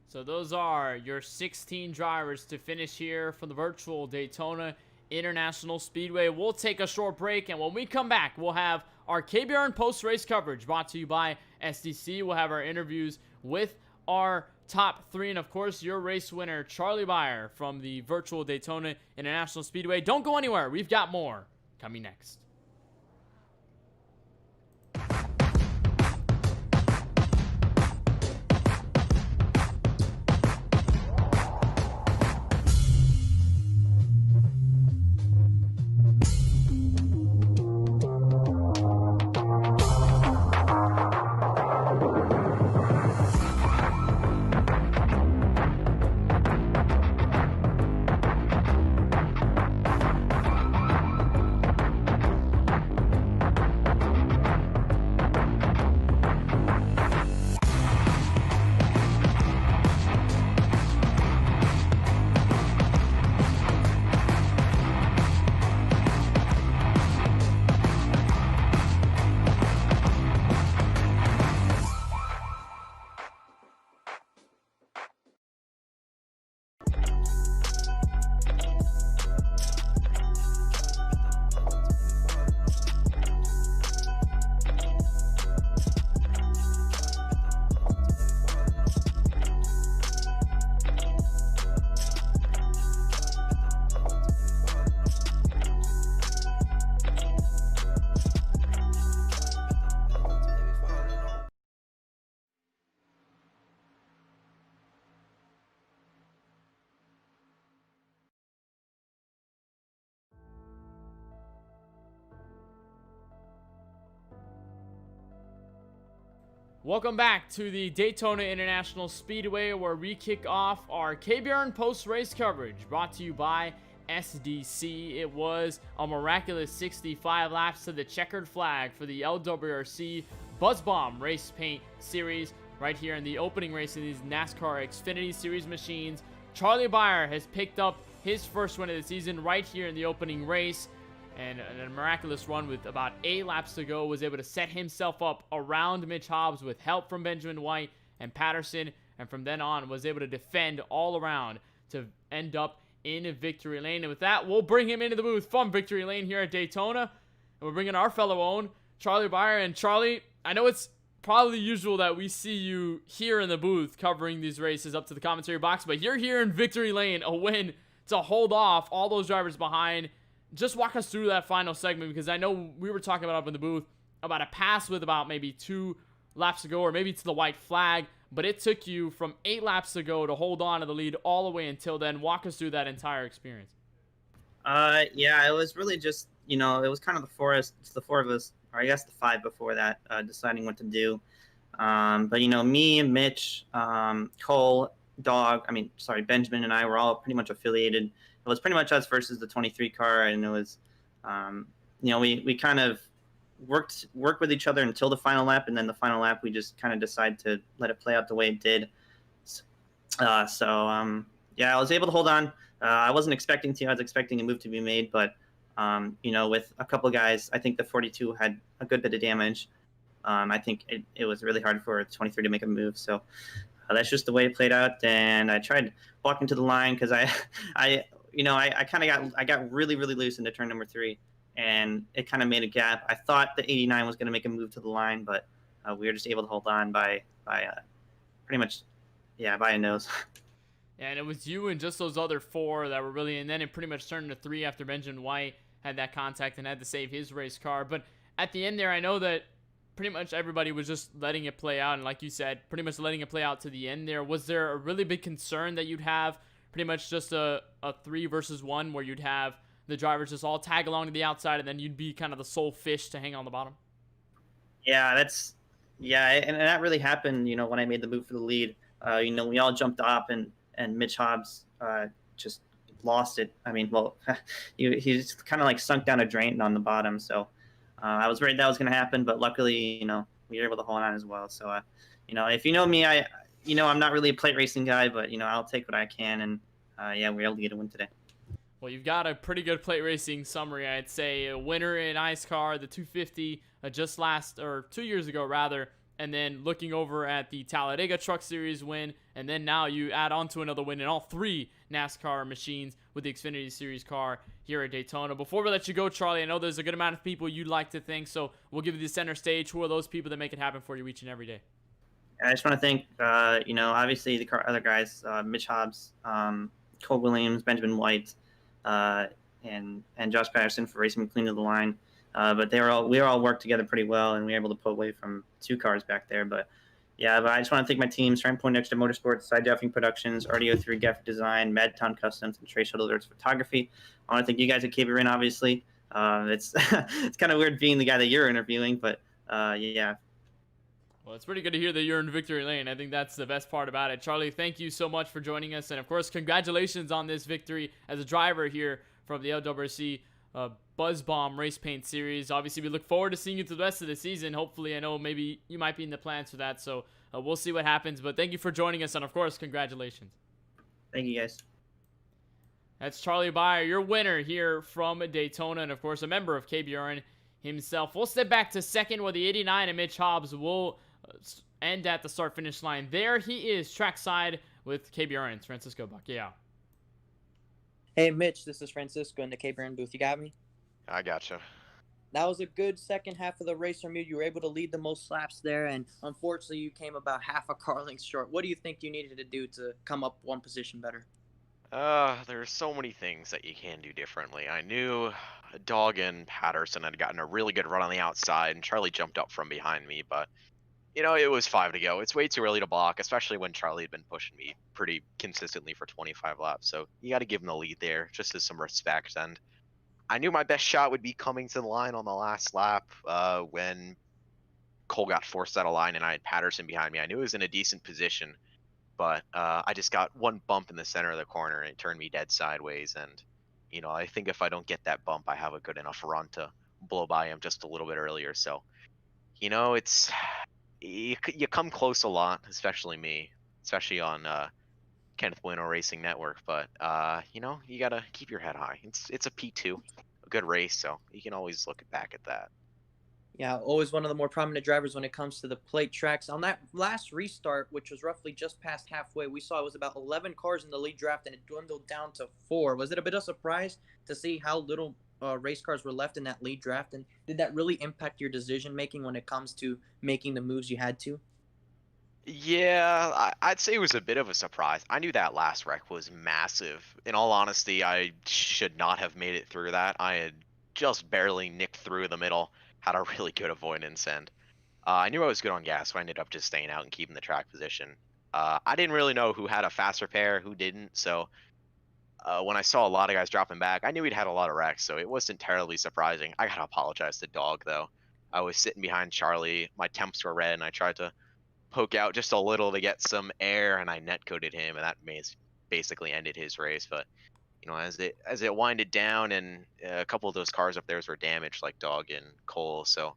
So those are your 16 drivers to finish here from the virtual Daytona International Speedway. We'll take a short break, and when we come back, we'll have our KBRN post-race coverage brought to you by SDC. We'll have our interviews with our top 3, and of course, your race winner, Charlie Beyer from the virtual Daytona International Speedway. Don't go anywhere. We've got more coming next. Welcome back to the Daytona International Speedway, where we kick off our KBRN post-race coverage, brought to you by SDC. It was a miraculous 65 laps to the checkered flag for the LWRC BuzzBomb Race Paint Series right here in the opening race of these NASCAR Xfinity Series machines. Charlie Beyer has picked up his first win of the season right here in the opening race, and a miraculous run with about 8 laps to go, was able to set himself up around Mitch Hobbs with help from Benjamin White and Patterson, and from then on was able to defend all around to end up in victory lane. And with that, we'll bring him into the booth from victory lane here at Daytona, and we're bringing our fellow own Charlie Beyer. And Charlie, I know it's probably usual that we see you here in the booth covering these races up to the commentary box, but you're here in victory lane, a win to hold off all those drivers behind. Just walk us through that final segment, because I know we were talking about up in the booth about a pass with about maybe 2 laps to go, or maybe to the white flag, but it took you from 8 laps to go to hold on to the lead all the way until then. Walk us through that entire experience. Yeah, it was really just, it was kind of the four of us, or I guess the 5 before that, deciding what to do. But, me, Mitch, Cole, Benjamin and I were all pretty much affiliated. It was pretty much us versus the 23 car, and it was, we kind of worked with each other until the final lap, and then the final lap we just kind of decided to let it play out the way it did. I was able to hold on. I wasn't expecting to. I was expecting a move to be made, but with a couple of guys, I think the 42 had a good bit of damage. I think it was really hard for 23 to make a move. So that's just the way it played out. And I tried walking to the line because I got really, really loose into turn number 3, and it kind of made a gap. I thought the 89 was going to make a move to the line, but we were just able to hold on by pretty much, by a nose. Yeah, and it was you and just those other 4 that were really, and then it pretty much turned to 3 after Benjamin White had that contact and had to save his race car. But at the end there, I know that pretty much everybody was just letting it play out, and like you said, pretty much letting it play out to the end there. Was there a really big concern that you'd have pretty much just a 3 versus 1 where you'd have the drivers just all tag along to the outside, and then you'd be kind of the sole fish to hang on the bottom? Yeah, and that really happened, when I made the move for the lead. We all jumped off, and Mitch Hobbs just lost it. I mean, well, he just kind of like sunk down a drain on the bottom. So I was worried that was going to happen, but luckily, we were able to hold on as well. So, if you know me, I'm not really a plate racing guy, but, I'll take what I can. And, we were able to get a win today. Well, you've got a pretty good plate racing summary, I'd say. A winner in Ice Car, the 250, just 2 years ago, rather. And then looking over at the Talladega Truck Series win, and then now you add on to another win in all 3 NASCAR machines with the Xfinity Series car here at Daytona. Before we let you go, Charlie, I know there's a good amount of people you'd like to thank, so we'll give you the center stage. Who are those people that make it happen for you each and every day? I just want to thank, obviously the other guys, Mitch Hobbs, Cole Williams, Benjamin White, and Josh Patterson for racing me clean to the line. But we all worked together pretty well, and we were able to pull away from 2 cars back there. But I just want to thank my team: Strand Point Extra Motorsports, Side Drafting Productions, RDO3 Graphic Design, Madtown Customs, and Trey Shuttleworks Photography. I want to thank you guys at KBRN, obviously. It's it's kind of weird being the guy that you're interviewing, but yeah. Well, it's pretty good to hear that you're in victory lane. I think that's the best part about it. Charlie, thank you so much for joining us, and of course, congratulations on this victory as a driver here from the LWRC BuzzBomb Race Paint Series. Obviously, we look forward to seeing you through the rest of the season. Hopefully, I know maybe you might be in the plans for that, so we'll see what happens. But thank you for joining us, and of course, congratulations. Thank you, guys. That's Charlie Beyer, your winner here from Daytona, and of course, a member of KBRN himself. We'll step back to second where the 89 and Mitch Hobbs will end at the start-finish line. There he is, trackside with KBRN's Francisco Bacallao. Hey, Mitch, this is Francisco in the KBRN booth. You got me? I gotcha. That was a good second half of the race from you. You were able to lead the most laps there, and unfortunately, you came about half a car length short. What do you think you needed to do to come up 1 position better? There's so many things that you can do differently. I knew Dog and Patterson had gotten a really good run on the outside, and Charlie jumped up from behind me, but it was 5 to go. It's way too early to block, especially when Charlie had been pushing me pretty consistently for 25 laps. So you got to give him the lead there, just as some respect. And I knew my best shot would be coming to the line on the last lap when Cole got forced out of line and I had Patterson behind me. I knew he was in a decent position, but I just got 1 bump in the center of the corner and it turned me dead sideways. And, I think if I don't get that bump, I have a good enough run to blow by him just a little bit earlier. So, it's... You come close a lot, especially me, especially on Kenneth Bueno Racing Network. But you gotta keep your head high. It's a P2. good race, so you can always look back at that. Yeah, always one of the more prominent drivers when it comes to the plate tracks. On that last restart, which was roughly just past halfway, we saw it was about 11 cars in the lead draft, and it dwindled down to 4. Was it a bit of a surprise to see how little race cars were left in that lead draft, and did that really impact your decision making when it comes to making the moves you had to? Yeah, I'd say it was a bit of a surprise. I knew that last wreck was massive. In all honesty, I should not have made it through that. I had just barely nicked through the middle, had a really good avoidance, and I knew I was good on gas, so I ended up just staying out and keeping the track position. I didn't really know who had a faster pair, who didn't, so when I saw a lot of guys dropping back, I knew he'd had a lot of wrecks, so it wasn't terribly surprising. I gotta apologize to Dog, though. I was sitting behind Charlie, my temps were red, and I tried to poke out just a little to get some air, and I netcoded him, and that basically ended his race. But as it winded down, and a couple of those cars up there were damaged, like Dog and Cole, so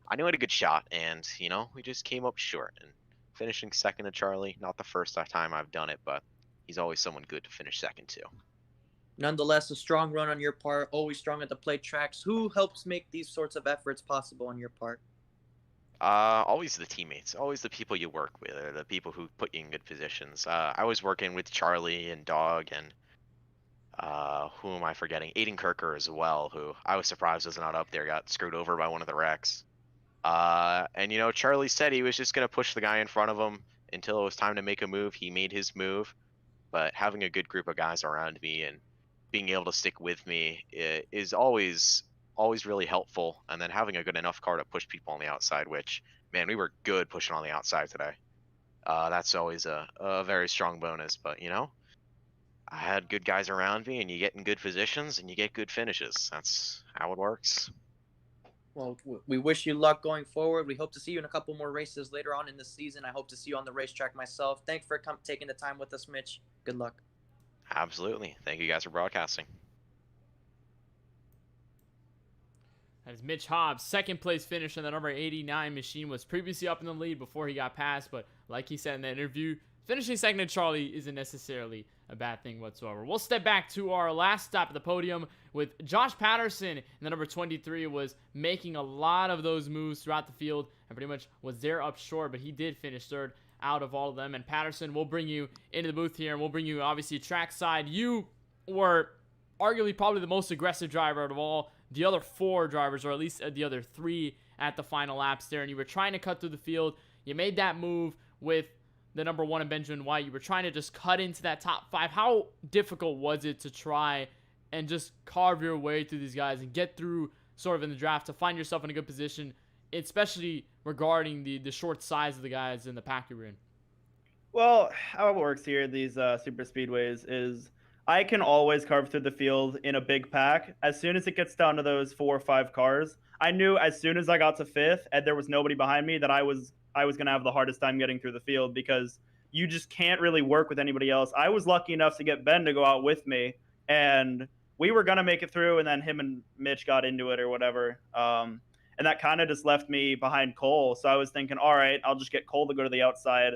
I knew I had a good shot, and we just came up short. And finishing second to Charlie, not the first time I've done it, but he's always someone good to finish second to. Nonetheless, a strong run on your part, always strong at the plate tracks. Who helps make these sorts of efforts possible on your part? Always the teammates, always the people you work with, or the people who put you in good positions. I was working with Charlie and Dog and who am I forgetting? Aiden Kirker as well, who I was surprised was not up there, got screwed over by one of the wrecks. And Charlie said he was just gonna push the guy in front of him until it was time to make a move. He made his move, but having a good group of guys around me and being able to stick with me is always really helpful. And then having a good enough car to push people on the outside, which, man, we were good pushing on the outside today. That's always a very strong bonus. But I had good guys around me, and you get in good positions and you get good finishes. That's how it works. Well, we wish you luck going forward. We hope to see you in a couple more races later on in the season. I hope to see you on the racetrack myself. Thanks for taking the time with us, Mitch. Good luck. Absolutely. Thank you guys for broadcasting. That is Mitch Hobbs, second place finish on the number 89 machine, was previously up in the lead before he got passed, but like he said in the interview, finishing second to Charlie isn't necessarily a bad thing whatsoever. We'll step back to our last stop at the podium with Josh Patterson in the number 23, was making a lot of those moves throughout the field and pretty much was there up short, but he did finish third out of all of them. And Patterson, we'll bring you into the booth here, and we'll bring you obviously trackside. You were arguably probably the most aggressive driver out of all the other 4 drivers, or at least the other 3 at the final laps there, and you were trying to cut through the field. You made that move with the number 1 and Benjamin White. You were trying to just cut into that top 5. How difficult was it to try and just carve your way through these guys and get through sort of in the draft to find yourself in a good position, especially regarding the short size of the guys in the pack you were in? Well, how it works here, these super speedways, is I can always carve through the field in a big pack. As soon as it gets down to those 4 or 5 cars, I knew as soon as I got to 5th and there was nobody behind me that I was going to have the hardest time getting through the field, because you just can't really work with anybody else. I was lucky enough to get Ben to go out with me, and we were going to make it through, and then him and Mitch got into it or whatever. And that kind of just left me behind Cole. So I was thinking, all right, I'll just get Cole to go to the outside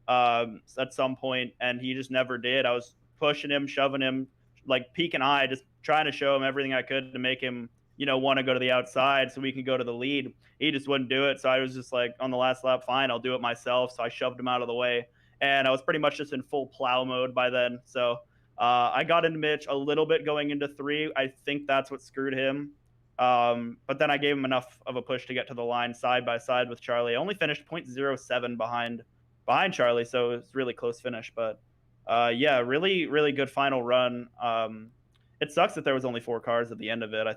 at some point, and he just never did. I was pushing him, shoving him, like peeking eye, just trying to show him everything I could to make him, want to go to the outside so we can go to the lead. He just wouldn't do it. So I was just like, on the last lap, fine, I'll do it myself. So I shoved him out of the way, and I was pretty much just in full plow mode by then. So I got into Mitch a little bit going into 3. I think that's what screwed him. But then I gave him enough of a push to get to the line side by side with Charlie. I only finished 0.07 behind Charlie, so it was really close finish. But yeah, really, really good final run. It sucks that there was only 4 cars at the end of it. I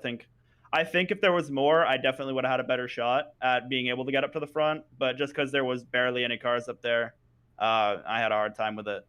think if there was more, I definitely would have had a better shot at being able to get up to the front. But just because there was barely any cars up there, I had a hard time with it.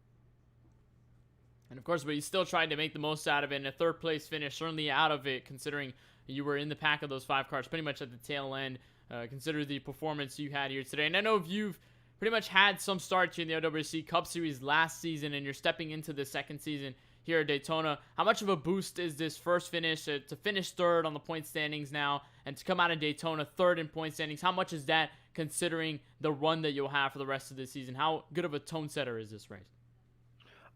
And of course, but you still tried to make the most out of it. And a 3rd place finish, certainly out of it, considering you were in the pack of those 5 cars pretty much at the tail end. Consider the performance you had here today. And I know you've pretty much had some starts in the LWRC Cup Series last season, and you're stepping into the 2nd season here at Daytona. How much of a boost is this first finish to finish 3rd on the point standings now, and to come out of Daytona 3rd in point standings? How much is that, considering the run that you'll have for the rest of the season? How good of a tone setter is this race?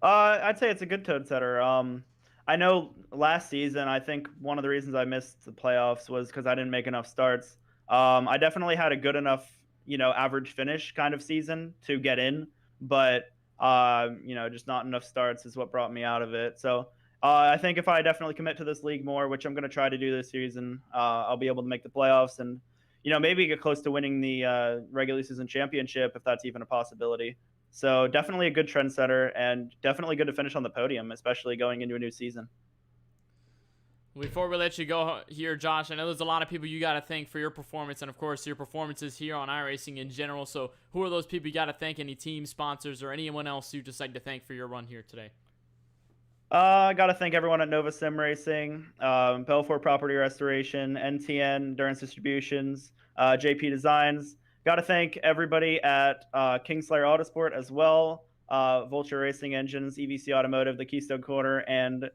I'd say it's a good tone setter. I know last season, I think one of the reasons I missed the playoffs was because I didn't make enough starts. I definitely had a good enough, average finish kind of season to get in, but just not enough starts is what brought me out of it. So I think if I definitely commit to this league more, which I'm going to try to do this season, I'll be able to make the playoffs and maybe get close to winning the regular season championship if that's even a possibility. So definitely a good trendsetter and definitely good to finish on the podium, especially going into a new season. Before we let you go here, Josh, I know there's a lot of people you got to thank for your performance and, of course, your performances here on iRacing in general. So who are those people you got to thank? Any team sponsors or anyone else you just like to thank for your run here today? I got to thank everyone at Nova Sim Racing, Belfort Property Restoration, NTN, Endurance Distributions, JP Designs. Got to thank everybody at Kingslayer Autosport as well, Vulture Racing Engines, EVC Automotive, the Keystone Corner, and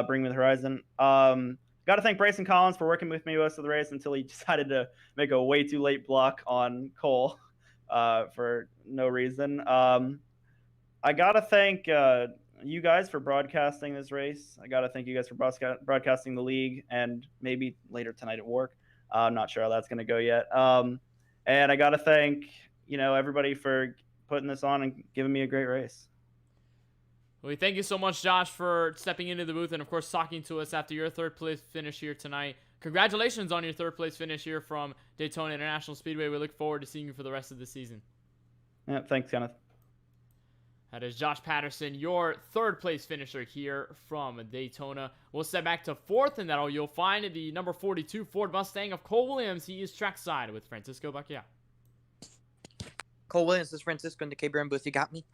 Bring Me the Horizon. Got to thank Bryson Collins for working with me most of the race until he decided to make a way too late block on Cole for no reason. I got to thank you guys for broadcasting this race. I got to thank you guys for broadcasting the league and maybe later tonight at work. I'm not sure how that's going to go yet. And I got to thank, everybody for putting this on and giving me a great race. Well, thank you so much, Josh, for stepping into the booth and, of course, talking to us after your third place finish here tonight. Congratulations on your third place finish here from Daytona International Speedway. We look forward to seeing you for the rest of the season. Yeah, thanks, Kenneth. That is Josh Patterson, your third place finisher here from Daytona. We'll step back to fourth, and that'll you'll find the number 42 Ford Mustang of Cole Williams. He is trackside with Francisco Bacallao. Cole Williams, this is Francisco in the KBRN booth. You got me?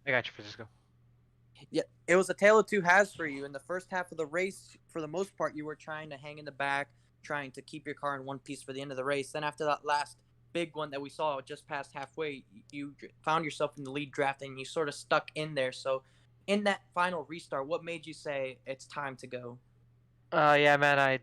I got you, Francisco. Yeah, it was a tale of two halves for you. In the first half of the race, for the most part, you were trying to hang in the back, trying to keep your car in one piece for the end of the race. Then after that last big one that we saw just past halfway, you found yourself in the lead draft and you sort of stuck in there. So in that final restart, what made you say it's time to go? Yeah, man,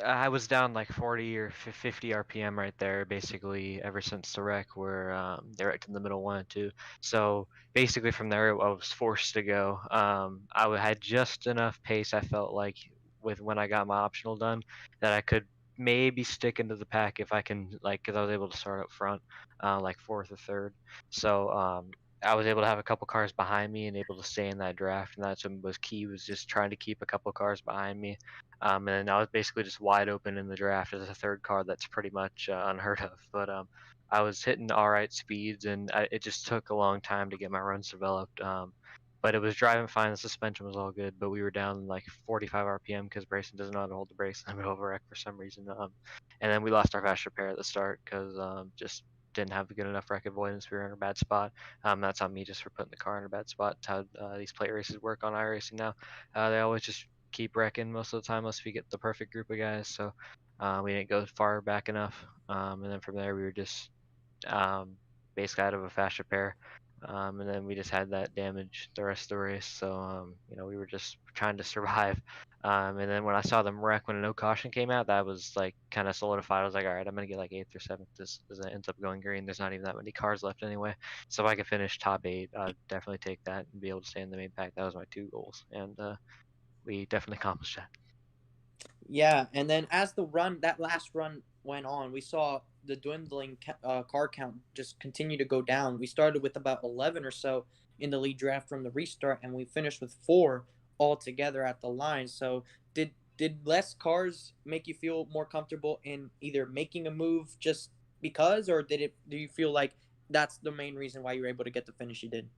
I was down like 40 or 50 RPM right there, basically ever since the wreck where they wrecked in the middle 1 and 2. So basically from there, I was forced to go. I had just enough pace, I felt like, with when I got my optional done, that I could maybe stick into the pack if I can, like, because I was able to start up front, like 4th or 3rd. So I was able to have a couple cars behind me and able to stay in that draft, and that's what was key, was just trying to keep a couple cars behind me. And then I was basically just wide open in the draft as a 3rd car. That's pretty much unheard of. But I was hitting all right speeds, and it just took a long time to get my runs developed. But it was driving fine. The suspension was all good, but we were down like 45 RPM because Brayson doesn't know how to hold the brakes in the middle of a wreck for some reason. And then we lost our fast repair at the start because just didn't have good enough wreck avoidance. We were in a bad spot. That's on me just for putting the car in a bad spot. It's how these plate races work on iRacing now. They always just keep wrecking most of the time unless we get the perfect group of guys. So we didn't go far back enough. And then from there, we were just basically out of a fast repair. And then we just had that damage the rest of the race. So, we were just trying to survive. And then when I saw them wreck when a no caution came out, that was like kind of solidified. I was like, all right, I'm going to get like 8th or 7th. This ends up going green. There's not even that many cars left anyway. So if I could finish top 8, I'd definitely take that and be able to stay in the main pack. That was my 2 goals. And we definitely accomplished that. Yeah, and then as that last run went on, we saw the dwindling car count just continue to go down. We started with about 11 or so in the lead draft from the restart, and we finished with 4 altogether at the line. So did less cars make you feel more comfortable in either making a move just because, or do you feel like that's the main reason why you were able to get the finish you did?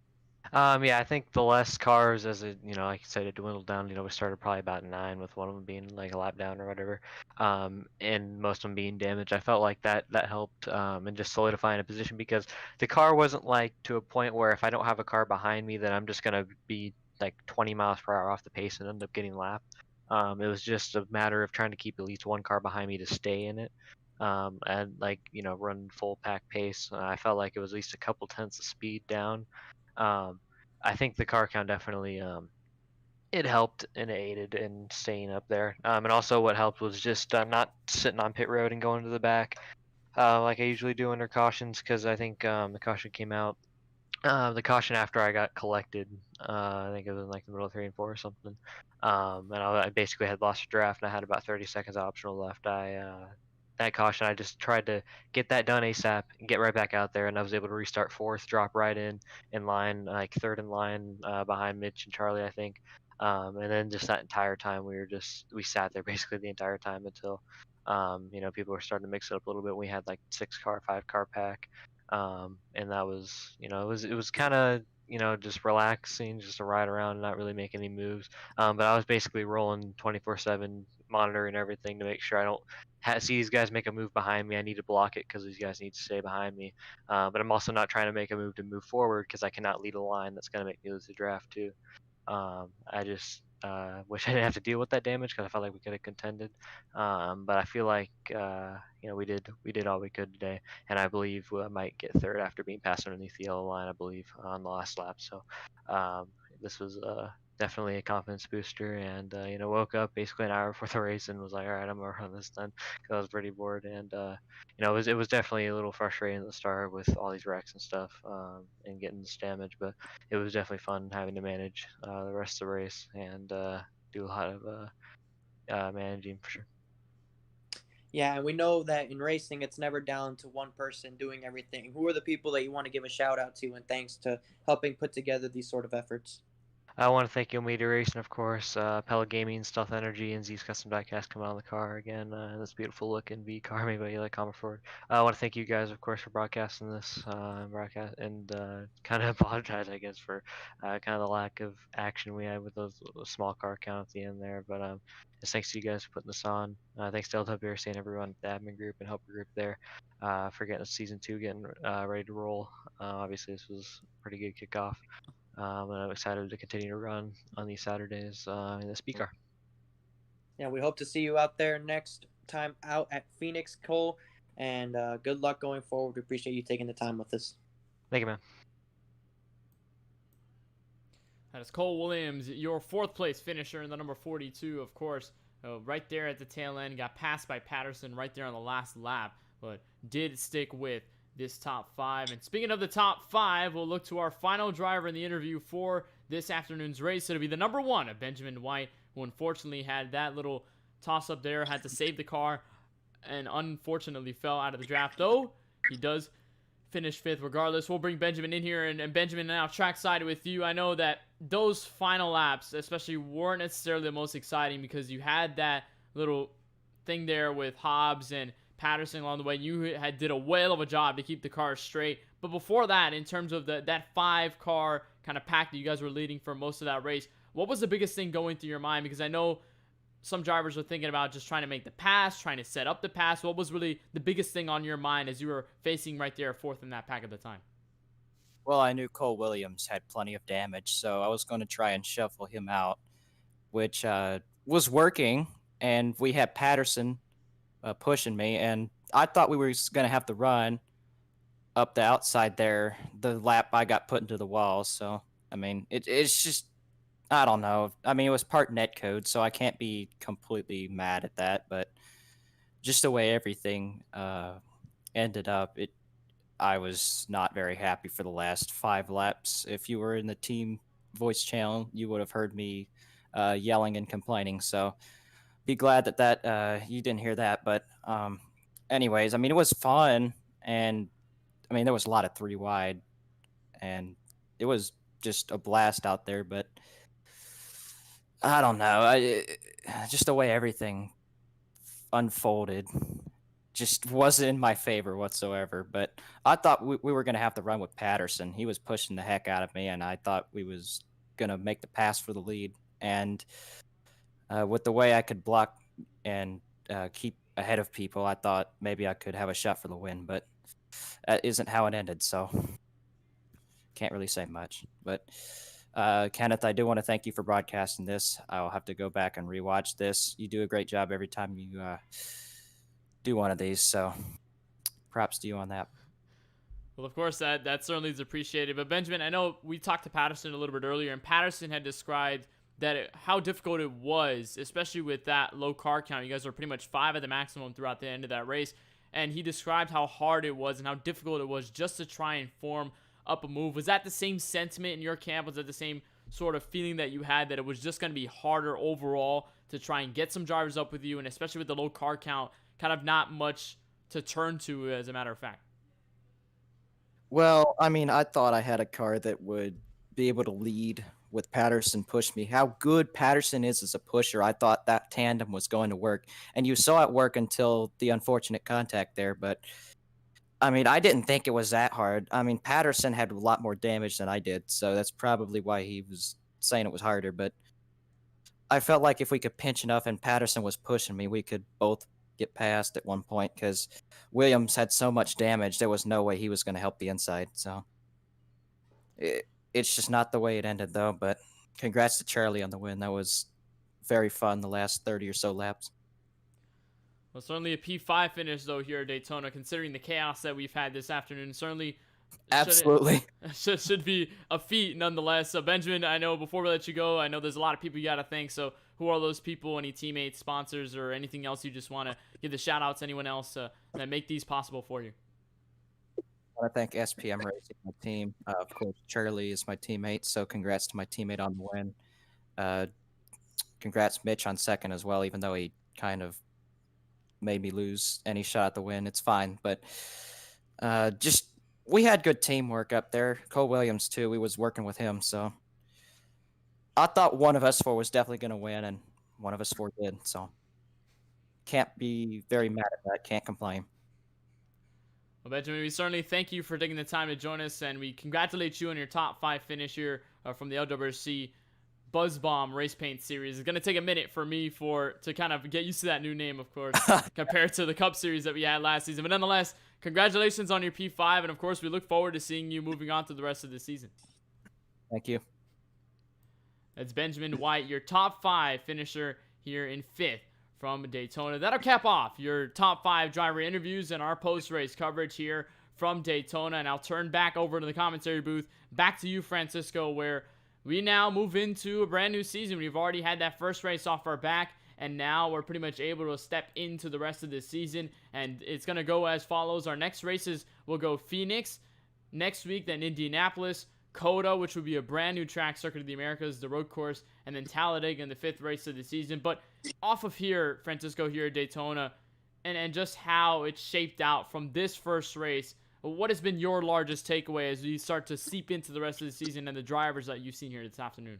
Yeah, I think the less cars, as it, like you said, it dwindled down. We started probably about 9, with one of them being like a lap down or whatever, and most of them being damaged. I felt like that helped in just solidifying a position, because the car wasn't like to a point where if I don't have a car behind me, that I'm just gonna be like 20 miles per hour off the pace and end up getting lapped. It was just a matter of trying to keep at least one car behind me to stay in it. And run full pack pace. I felt like it was at least a couple tenths of speed down. I think the car count definitely it helped and aided in staying up there. And also what helped was just not sitting on pit road and going to the back like I usually do under cautions, because I think the caution came out The caution after I got collected, I think it was in like the middle of 3 and 4 or something. And I basically had lost a draft and I had about 30 seconds optional left. That caution, I just tried to get that done ASAP and get right back out there, and I was able to restart fourth, drop right in line, like third in line behind Mitch and Charlie, I think. And then just that entire time we sat there basically the entire time until people were starting to mix it up a little bit. We had like 6 car, 5 car pack. And that was it was kind of just relaxing, just to ride around and not really make any moves. But I was basically rolling 24/7, monitoring everything to make sure I don't see these guys make a move behind me. I need to block it because these guys need to stay behind me. But I'm also not trying to make a move to move forward because I cannot lead a line that's going to make me lose the draft too. I just wish I didn't have to deal with that damage because I felt like we could have contended. But I feel like we did all we could today, and I believe I might get third after being passed underneath the yellow line, I believe, on the last lap. So this was definitely a confidence booster, and woke up basically an hour before the race and was like, all right, I'm gonna run this then, because I was pretty bored. And it was definitely a little frustrating at the start with all these wrecks and stuff, and getting this damage, but it was definitely fun having to manage the rest of the race and do a lot of managing for sure. Yeah, and we know that in racing, it's never down to one person doing everything. Who are the people that you want to give a shout out to and thanks to helping put together these sort of efforts? I want to thank Media Racing, of course, Pellet Gaming, Stealth Energy, and Z's Custom Diecast coming out of the car again. This beautiful looking V car made by like Commerford. I want to thank you guys, of course, for broadcasting this and kind of apologize, I guess, for kind of the lack of action we had with those small car count at the end there. But just thanks to you guys for putting this on. Thanks to LWRC and everyone at the admin group and helper group there for getting us season 2 getting ready to roll. Obviously, this was a pretty good kickoff. And I'm excited to continue to run on these Saturdays in the speed car. Yeah, we hope to see you out there next time out at Phoenix, Cole. And good luck going forward. We appreciate you taking the time with us. Thank you, man. That is Cole Williams, your 4th place finisher in the number 42, of course. Right there at the tail end, got passed by Patterson right there on the last lap, but did stick with this top 5. And speaking of the top 5, we'll look to our final driver in the interview for this afternoon's race. It'll be the number 1 of Benjamin White, who unfortunately had that little toss up there, had to save the car, and unfortunately fell out of the draft. Though he does finish 5th regardless. We'll bring Benjamin in here, and Benjamin, now trackside with you. I know that those final laps especially weren't necessarily the most exciting because you had that little thing there with Hobbs and Patterson along the way. You did a whale of a job to keep the car straight. But before that, in terms of that 5-car kind of pack that you guys were leading for most of that race, what was the biggest thing going through your mind? Because I know some drivers were thinking about just trying to make the pass, trying to set up the pass. What was really the biggest thing on your mind as you were facing right there 4th in that pack at the time? Well, I knew Cole Williams had plenty of damage, so I was going to try and shuffle him out, which was working, and we had Patterson pushing me, and I thought we were going to have to run up the outside there the lap I got put into the wall. So, I mean, it's just, I don't know. I mean, it was part net code, so I can't be completely mad at that, but just the way everything ended up, I was not very happy for the last 5 laps. If you were in the team voice channel, you would have heard me yelling and complaining. So be glad that you didn't hear that. But anyways, I mean, it was fun. And I mean, there was a lot of 3 wide. And it was just a blast out there. But I don't know. Just the way everything unfolded just wasn't in my favor whatsoever. But I thought we were going to have to run with Patterson. He was pushing the heck out of me, and I thought we was going to make the pass for the lead. And with the way I could block and keep ahead of people, I thought maybe I could have a shot for the win. But that isn't how it ended, so can't really say much. But Kenneth, I do want to thank you for broadcasting this. I'll have to go back and rewatch this. You do a great job every time you do one of these, so props to you on that. Well, of course, that certainly is appreciated. But Benjamin, I know we talked to Patterson a little bit earlier, and Patterson had described that how difficult it was, especially with that low car count. You guys were pretty much 5 at the maximum throughout the end of that race, and he described how hard it was and how difficult it was just to try and form up a move. Was that the same sentiment in your camp? Was that the same sort of feeling that you had, that it was just going to be harder overall to try and get some drivers up with you, and especially with the low car count, kind of not much to turn to, as a matter of fact? Well, I mean, I thought I had a car that would be able to lead with Patterson push me. How good Patterson is as a pusher, I thought that tandem was going to work. And you saw it work until the unfortunate contact there. But, I mean, I didn't think it was that hard. I mean, Patterson had a lot more damage than I did, so that's probably why he was saying it was harder. But I felt like if we could pinch enough and Patterson was pushing me, we could both get past at one point, because Williams had so much damage, there was no way he was going to help the inside. So it's just not the way it ended, though. But congrats to Charlie on the win. That was very fun the last 30 or so laps. Well, certainly a P5 finish, though, here at Daytona, considering the chaos that we've had this afternoon. Certainly Absolutely. should be a feat nonetheless. So, Benjamin, I know before we let you go, I know there's a lot of people you got to thank. So who are those people? Any teammates, sponsors, or anything else you just want to give the shout outs to? Anyone else that make these possible for you? I want to thank SPM Racing, my team. Of course, Charlie is my teammate, so congrats to my teammate on the win. Congrats Mitch on second as well, even though he kind of made me lose any shot at the win. It's fine, but just we had good teamwork up there. Cole Williams too. We was working with him, so I thought one of us four was definitely going to win, and one of us four did. So can't be very mad at that. Can't complain. Well, Benjamin, we certainly thank you for taking the time to join us, and we congratulate you on your top 5 finish here from the LWRC BuzzBomb Race Paint Series. It's going to take a minute for me to kind of get used to that new name, of course, compared to the Cup Series that we had last season. But nonetheless, congratulations on your P5, and of course, we look forward to seeing you moving on to the rest of the season. Thank you. That's Benjamin White, your top 5 finisher here in 5th from Daytona. That'll cap off your top 5 driver interviews and our post-race coverage here from Daytona. And I'll turn back over to the commentary booth, back to you, Francisco, where we now move into a brand new season. We've already had that first race off our back, and now we're pretty much able to step into the rest of the season. And it's going to go as follows. Our next races will go Phoenix next week, then Indianapolis, Coda, which would be a brand new track, Circuit of the Americas, the road course, and then Talladega in the 5th race of the season. But off of here, Francisco, here at Daytona, and just how it shaped out from this first race, what has been your largest takeaway as you start to seep into the rest of the season and the drivers that you've seen here this afternoon?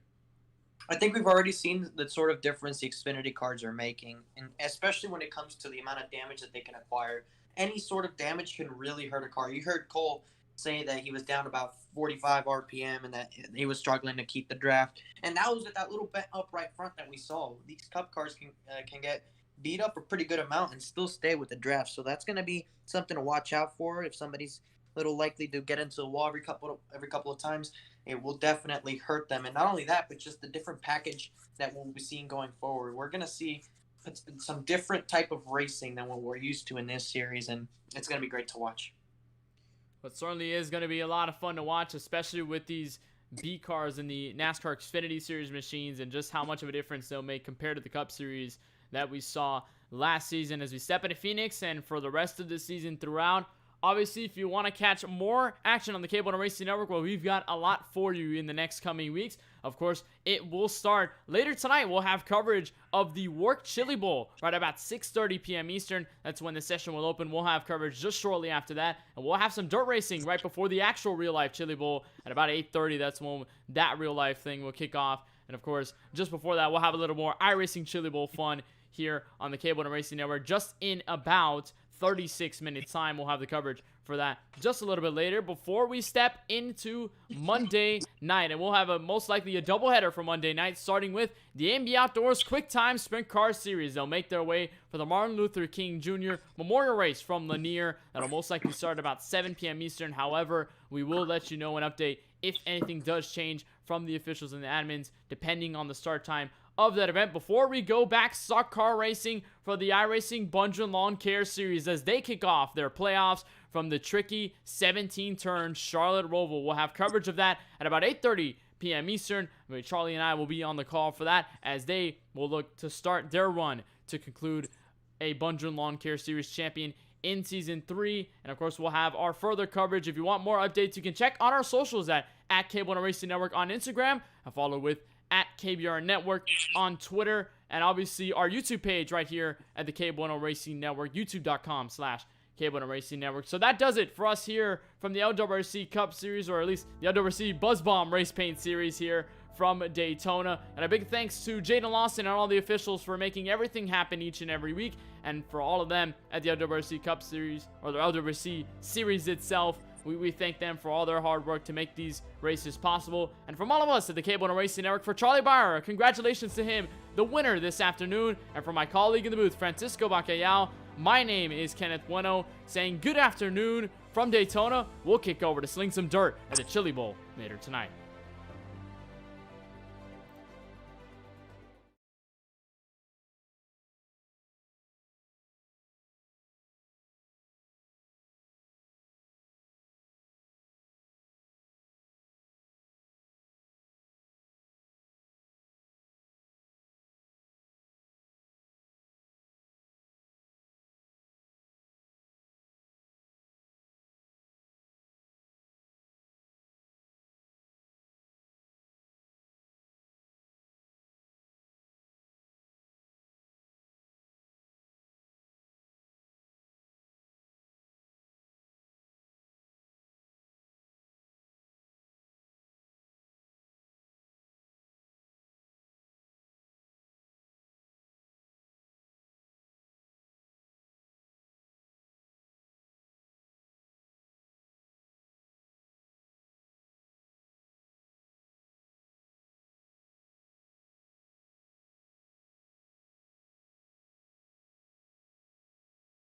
I think we've already seen the sort of difference the Xfinity cars are making, and especially when it comes to the amount of damage that they can acquire. Any sort of damage can really hurt a car. You heard Cole say that he was down about 45 RPM and that he was struggling to keep the draft. And that was with that little bent up right front that we saw. These Cup cars can get beat up a pretty good amount and still stay with the draft. So that's going to be something to watch out for. If somebody's a little likely to get into the wall every couple of times, it will definitely hurt them. And not only that, but just the different package that we'll be seeing going forward. We're going to see some different type of racing than what we're used to in this series, and it's going to be great to watch. But certainly is going to be a lot of fun to watch, especially with these B cars and the NASCAR Xfinity Series machines, and just how much of a difference they'll make compared to the Cup Series that we saw last season as we step into Phoenix and for the rest of the season throughout. Obviously, if you want to catch more action on the KBueno Racing Network, well, we've got a lot for you in the next coming weeks. Of course, it will start later tonight. We'll have coverage of the Work Chili Bowl right about 6:30 p.m. Eastern. That's when the session will open. We'll have coverage just shortly after that. And we'll have some dirt racing right before the actual real-life Chili Bowl at about 8:30. That's when that real-life thing will kick off. And, of course, just before that, we'll have a little more iRacing Chili Bowl fun here on the KBueno Racing Network. Just in about 36 minutes time, we'll have the coverage for that just a little bit later before we step into Monday night. And we'll have most likely a doubleheader for Monday night, starting with the AMB Outdoors Quick Time Sprint Car Series. They'll make their way for the Martin Luther King Jr. Memorial Race from Lanier. That'll most likely start about 7 p.m. Eastern. However, we will let you know an update if anything does change from the officials and the admins, depending on the start time of that event. Before we go back, stock car racing for the iRacing Bungeon Lawn Care Series as they kick off their playoffs from the tricky 17-turn Charlotte Roval. We'll have coverage of that at about 8:30 p.m. Eastern. Charlie and I will be on the call for that as they will look to start their run to conclude a Bungeon Lawn Care Series champion in Season 3. And of course, we'll have our further coverage. If you want more updates, you can check on our socials at KBueno Racing Network on Instagram, and follow with at KBRN Network on Twitter, and obviously our YouTube page right here at the KBueno Racing Network, youtube.com/KBueno Racing Network. So that does it for us here from the LWRC Cup Series, or at least the LWRC BuzzBomb Race Paint Series here from Daytona. And a big thanks to Jaden Lawson and all the officials for making everything happen each and every week, and for all of them at the LWRC Cup Series, or the LWRC Series itself. We thank them for all their hard work to make these races possible. And from all of us at the KBueno Racing Network, for Charlie Bauer, congratulations to him, the winner this afternoon. And for my colleague in the booth, Francisco Bacallao, my name is Kenneth Bueno, saying good afternoon from Daytona. We'll kick over to sling some dirt at the Chili Bowl later tonight.